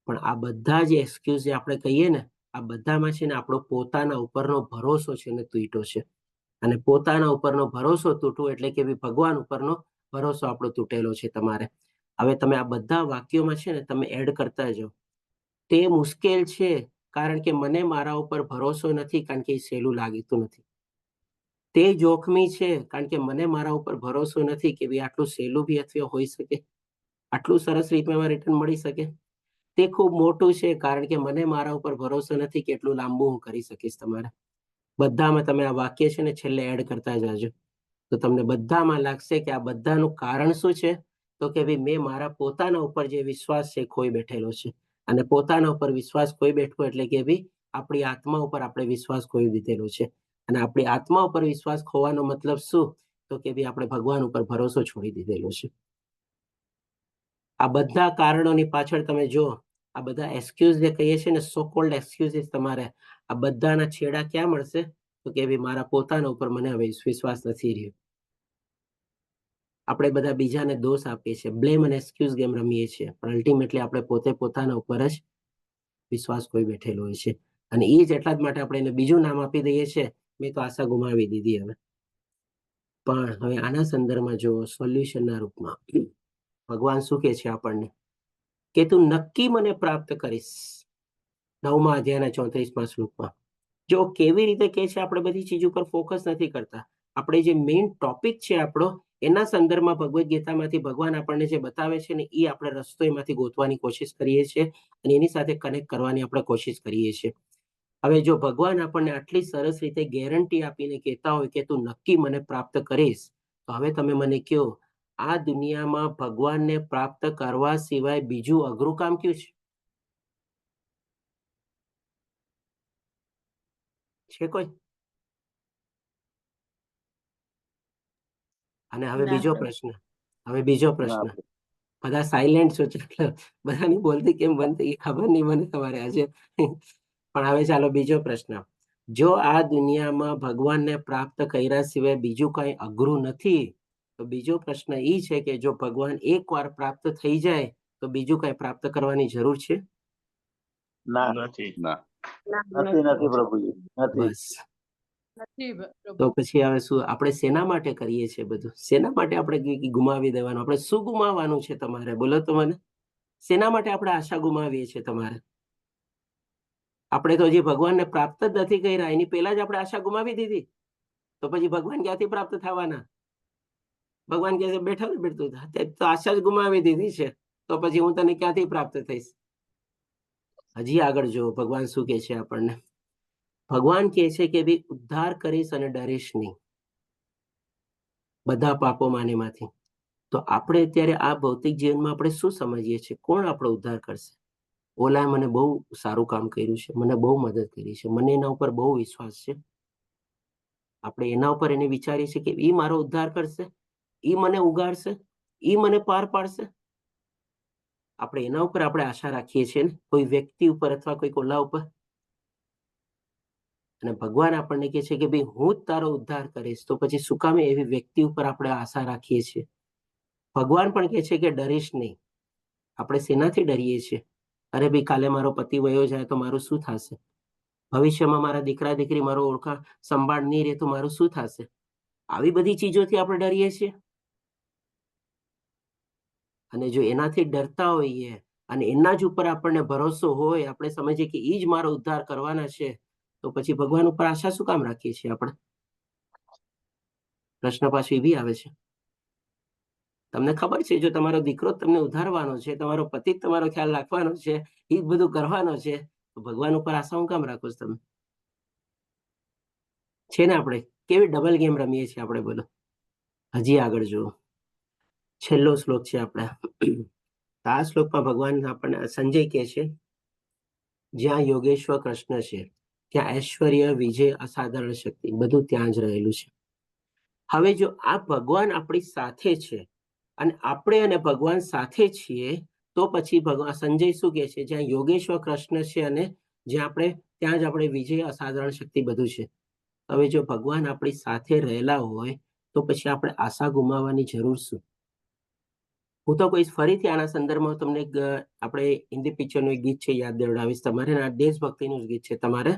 પણ આ બધા જે એક્સક્યુઝ જે આપણે કહીએ ને, આ બધામાં છે ને આપણો પોતાના ઉપરનો ભરોસો છે ને તૂટ્યો છે. અને પોતાના ઉપરનો ભરોસો તૂટવો એટલે કે ભગવાન ઉપરનો ભરોસો આપણો તૂટેલો છે તમારે. હવે તમે આ બધા વાક્યોમાં છે ને તમે એડ કરતા જાઓ. તે મુશ્કેલ છે કારણ કે મને મારા ઉપર ભરોસો નથી, કારણ કે એ સહેલું લાગતું નથી. તે જોખમી છે કારણ કે મને મારા ઉપર ભરોસો નથી કે ભાઈ આટલું સહેલું બી અથવા હોઈ શકે, આટલું સરસ રીતમાં રિટર્ન મળી શકે. તે ખૂબ મોટું છે કારણ કે મને મારા ઉપર ભરોસો નથી કે એટલું લાંબુ હું કરી શકીશ. તમારે બધામાં તમે આ વાક્ય છે ને છેલ્લે એડ કરતા જાજો તો તમને બધામાં લાગશે કે આ બધાનું કારણ શું છે, તો કે ભાઈ મેં મારા પોતાના ઉપર જે વિશ્વાસ છે ખોઈ બેઠેલો છે. અને પોતાના ઉપર વિશ્વાસ ખોઈ બેઠવો એટલે કે ભાઈ આપણી આત્મા ઉપર આપણે વિશ્વાસ ખોઈ દીધેલો છે. અને આપણી આત્મા ઉપર વિશ્વાસ ખોવાનો મતલબ શું, તો કે ભાઈ આપણે ભગવાન ઉપર ભરોસો છોડી દીધેલો છે. આ બધા કારણોની પાછળ તમે જો આ બધા એક્સક્યુઝ જે કહીએ છીએ ને, સો કોલ્ડ એક્સક્યુઝિસ, તમારે આ બધાના છેડા ક્યાં મળશે, તો કે ભાઈ મારા પોતાના ઉપર મને હવે વિશ્વાસ નથી રહ્યો. આપણે બધા બીજાને દોષ આપીએ છીએ, બ્લેમ અને એક્સક્યુઝ ગેમ રમીએ છીએ, પણ અલ્ટિમેટલી આપણે પોતે પોતાના ઉપર જ વિશ્વાસ કોઈ બેઠેલો હોય છે. અને એ જ એટલા જ માટે આપણે એને બીજું નામ આપી દઈએ છીએ, મેં તો આશા ગુમાવી દીધી. હવે પણ હવે આના સંદર્ભમાં જો સોલ્યુશનના રૂપમાં ભગવાન શું કહે છે આપણને કે તું નક્કી મને પ્રાપ્ત કરીશ. 9મા અધ્યાયના 34મા શ્લોકમાં. જો કેવી રીતે કે છે, આપણે બધી ચીજ ઉપર ફોકસ નથી કરતા. આપણે જે મેઇન ટોપિક છે આપણો, એના સંદર્ભમાં ભગવદ્ ગીતામાંથી ભગવાન આપણને જે બતાવે છે ને, એ આપણે રસ્તો એમાંથી ગોતવાની કોશિશ કરીએ છીએ અને એની સાથે કનેક્ટ કરવાની આપણે કોશિશ કરીએ છીએ. હવે જો ભગવાન આપણને આટલી સરસ રીતે ગેરંટી આપીને કહેતા હોય કે તું નક્કી મને પ્રાપ્ત કરીશ, તો હવે તમે મને કહો, આ દુનિયામાં ભગવાનને પ્રાપ્ત કરવા સિવાય બીજું અઘરું કામ કયું છે કોઈ? અને હવે બીજો પ્રશ્ન, બધા સાયલેન્ટ છો, એટલે બધાની બોલતી કેમ બંધ થઈ ખબર નહીં મને તમારે આજે. પણ હવે ચાલો બીજો પ્રશ્ન. જો આ દુનિયામાં ભગવાનને પ્રાપ્ત કર્યા સિવાય બીજું કઈ અઘરું નથી, તો બીજો પ્રશ્ન એ છે કે જો ભગવાન એકવાર પ્રાપ્ત થઈ જાય તો બીજું કઈ પ્રાપ્ત કરવાની જરૂર છે?
નથી પ્રભુજી,
બસ. તો પછી હવે શું આપણે શેના માટે કરીએ છીએ બધું? શેના માટે આપણે ગુમાવી દેવાનું? આપણે શું ગુમાવવાનું છે તમારે? બોલો તો મને. શેના માટે આપણે આશા ગુમાવીએ છીએ તમારે? આપણે તો હજી ભગવાનને પ્રાપ્ત જ નથી કર્યા, એની પહેલા જ આપણે આશા ગુમાવી દીધી, તો પછી ભગવાન ક્યાંથી પ્રાપ્ત થવાના? ભગવાન કહે છે બેઠા બેઠું તો આશા જ ગુમાવી દીધી છે, તો પછી હું તને ક્યાંથી પ્રાપ્ત થઈશ? હજી આગળ જો ભગવાન શું કહે છે આપણને. ભગવાન કહે છે કે ભાઈ ઉદ્ધાર કરીશ અને ડરીશ નહીં બધા પાપો માનેમાંથી. તો આપણે અત્યારે આ ભૌતિક જીવનમાં આપણે શું સમજીએ છીએ? કોણ આપણો ઉદ્ધાર કરશે? ઓલાએ મને બહુ સારું કામ કર્યું છે, મને બહુ મદદ કરી છે, મને એના ઉપર બહુ વિશ્વાસ છે. આપણે એના ઉપર એને વિચારીએ છીએ કે એ મારો ઉદ્ધાર કરશે, એ મને ઉગાડશે, એ મને પાર પાડશે. આપણે એના ઉપર આપણે આશા રાખીએ છીએ ને, કોઈ વ્યક્તિ ઉપર અથવા કોઈ ઓલા ઉપર. અને ભગવાન આપણને કહે છે કે ભાઈ હું જ તારો ઉદ્ધાર કરીશ, તો પછી શું કામે એવી વ્યક્તિ ઉપર આપણે આશા રાખીએ છીએ? ભગવાન પણ કહે છે કે ડરીશ નહીં. આપણે શેનાથી ડરીએ છીએ? અરે ભાઈ કાલે મારો પતિ વયો જાય તો મારું શું થશે? ભવિષ્યમાં મારા દીકરા દીકરી મારો ઓળખાણ સંભાળ નહીં રહે તો મારું શું થશે? આવી બધી ચીજોથી આપણે ડરીએ છીએ. અને જો એનાથી ડરતા હોઈએ અને એના જ ઉપર આપણને ભરોસો હોય, આપણે સમજીએ કે એ જ મારો ઉદ્ધાર કરવાના છે, તો પછી ભગવાન ઉપર આશા શું કામ રાખીએ છીએ આપણે? પ્રશ્ન પાછો એ બી આવે છે. તમને ખબર છે જો તમારો દીકરો તમને ઉધારવાનો છે, તમારો પતિ તમારો ખ્યાલ રાખવાનો છે, એ બધું કરવાનો છે, તો ભગવાન ઉપર આશા હું કામ રાખો છો તમે? છે ને આપણે કેવી ડબલ ગેમ રમીએ છીએ આપણે, બોલો. હજી આગળ જુઓ, છેલ્લો શ્લોક છે આપણે. આ શ્લોકમાં ભગવાન આપણને સંજય કહે છે, જ્યાં યોગેશ્વર કૃષ્ણ છે ત્યાં ઐશ્વર્ય, વિજય, અસાધારણ શક્તિ બધું ત્યાં જ રહેલું છે. હવે જો આ ભગવાન આપણી સાથે છે અને આપણે અને ભગવાન સાથે છીએ, તો પછી ભગવાન સંજય શું કહે છે? જ્યાં યોગેશ્વર કૃષ્ણ છે અને જ્યાં આપણે ત્યાં જ આપણે વિજય, અસાધારણ શક્તિ બધું છે. હવે જો ભગવાન આપણી સાથે રહેલા હોય તો પછી આપણે આશા ગુમાવવાની જરૂર શું? હું તો કોઈ ફરીથી આના સંદર્ભમાં તમને આપણે હિન્દી પિક્ચરનું એક ગીત છે યાદ દેવડાવીશ તમારે. દેશભક્તિનું જ ગીત છે તમારે.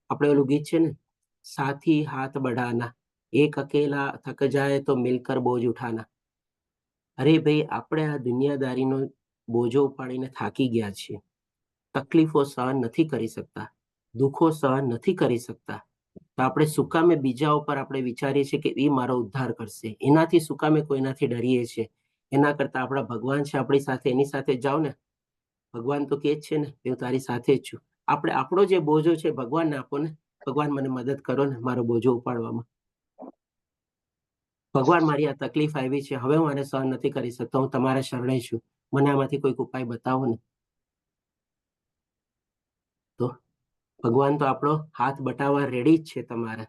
આપણે ઓલું ગીત છે ને, સાથી હાથ બઢાના, એક અકેલા થક જાય તો મિલકર બોજ ઉઠાના. અરે ભાઈ આપણે આ દુનિયાદારીનો બોજો ઉપાડીને થાકી ગયા છીએ, તકલીફો સહન નથી કરી શકતા, દુઃખો સહન નથી કરી શકતા, તો આપણે શું કામે બીજા ઉપર આપણે વિચારીએ છીએ કે એ મારો ઉદ્ધાર કરશે? એનાથી શું કામે કોઈનાથી ડરીએ છીએ? એના કરતા આપણા ભગવાન છે આપણી સાથે, એની સાથે જાઓ ને. ભગવાન તો કે જ છે ને, હું તારી સાથે જ છું. આપણે આપણો જે બોજો છે ભગવાનને આપો ને, ભગવાન મને મદદ કરો ને મારો બોજો ઉપાડવામાં. ભગવાન મારી આ તકલીફ આવી છે, હવે હું આને સહન નથી કરી શકતો, હું તમારા શરણે છું, મને આમાંથી કોઈક ઉપાય બતાવો ને. તો ભગવાન તો આપણો હાથ બટાવવા રેડી જ છે તમારે.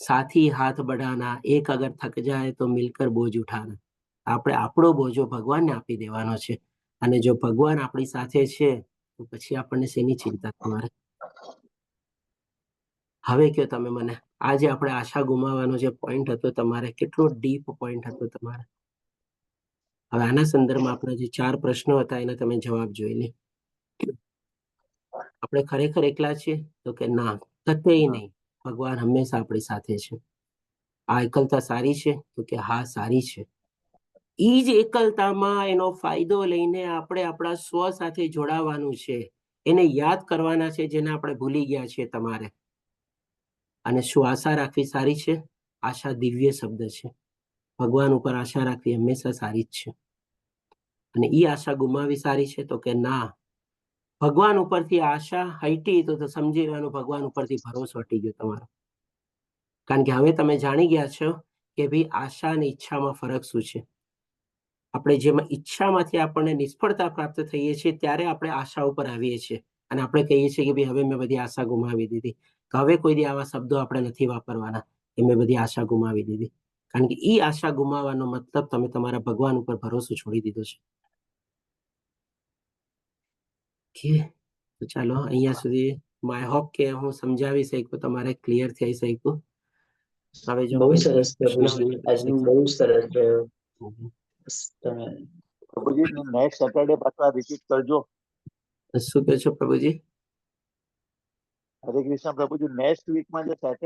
સાથી હાથ બઢાના, એક અગર થક જાય તો મિલકર બોજ ઉઠાના. આપણે આપણો બોજો ભગવાનને આપી દેવાનો છે. અને જો ભગવાન આપણી સાથે છે તો પછી આપણને શેની ચિંતા તમારે? હવે કયો તમે મને, આજે આપણે આશા ગુમાવવાનો જે પોઈન્ટ હતો તમારે, કેટલો ડીપ પોઈન્ટ હતો તમારે. હવે આના સંદર્ભમાં આપણા જે 4 પ્રશ્નો હતા એના તમે જવાબ જોઈ લે. આપણે ખરેખર એકલા છીએ? તો કે ના, કતેય નહીં, ભગવાન હંમેશા આપણી સાથે છે. આ એકલતા સારી છે? તો કે હા સારી છે. ઈ જ એકલતામાં એનો ફાયદો લઈને આપણે આપણા સ્વ સાથે જોડાવાનું છે. એને યાદ કરવાના છે જેને આપણે ભૂલી ગયા છીએ તમારે. અને શું આશા રાખવી સારી છે? આશા દિવ્ય શબ્દ છે. ભગવાન ઉપર આશા રાખવી હંમેશા સારી જ છે. અને ઈ આશા ગુમાવી સારી છે? તો કે ના. ભગવાન ઉપરથી આશા હટી તો સમજી લેવાનું ભગવાન ઉપરથી ભરોસો હટી ગયો તમારો. કારણ કે હવે તમે જાણી ગયા છો કે ભાઈ આશા અને ઈચ્છામાં ફરક શું છે. આપણે જેમાં ઈચ્છામાંથી આપણને નિષ્ફળતા પ્રાપ્ત થઈએ છીએ ત્યારે આપણે આશા ઉપર આવીએ છીએ અને આપણે કહીએ છીએ કે ભાઈ હવે મેં બધી આશા ગુમાવી દીધી. તો હવે કોઈ દી આવા શબ્દો આપણે નથી વાપરવાના કે મેં બધી આશા ગુમાવી દીધી. કારણ કે ઈ આશા ગુમાવવાનો મતલબ તમે તમારા ભગવાન ઉપર ભરોસો છોડી દીધો છે. તો ચાલો અહીંયા સુધી માય હોપ કે હું સમજાવી શકું, તમારે ક્લિયર થઈ શક્યું. હવે જો
બહુ
કોઈ
સરસ
પ્રશ્ન હોય
પ્રભુજી,
તો
આજનું બહુ સરસ રહ્યો. તમે
પ્રભુજી નેક્સ્ટ સેટરડે પાછા રિપીટ કરજો.
શું કહો છો પ્રભુજી?
હરે કૃષ્ણ પ્રભુજી, નેક્સ્ટ વીકમાં જે સેટરડે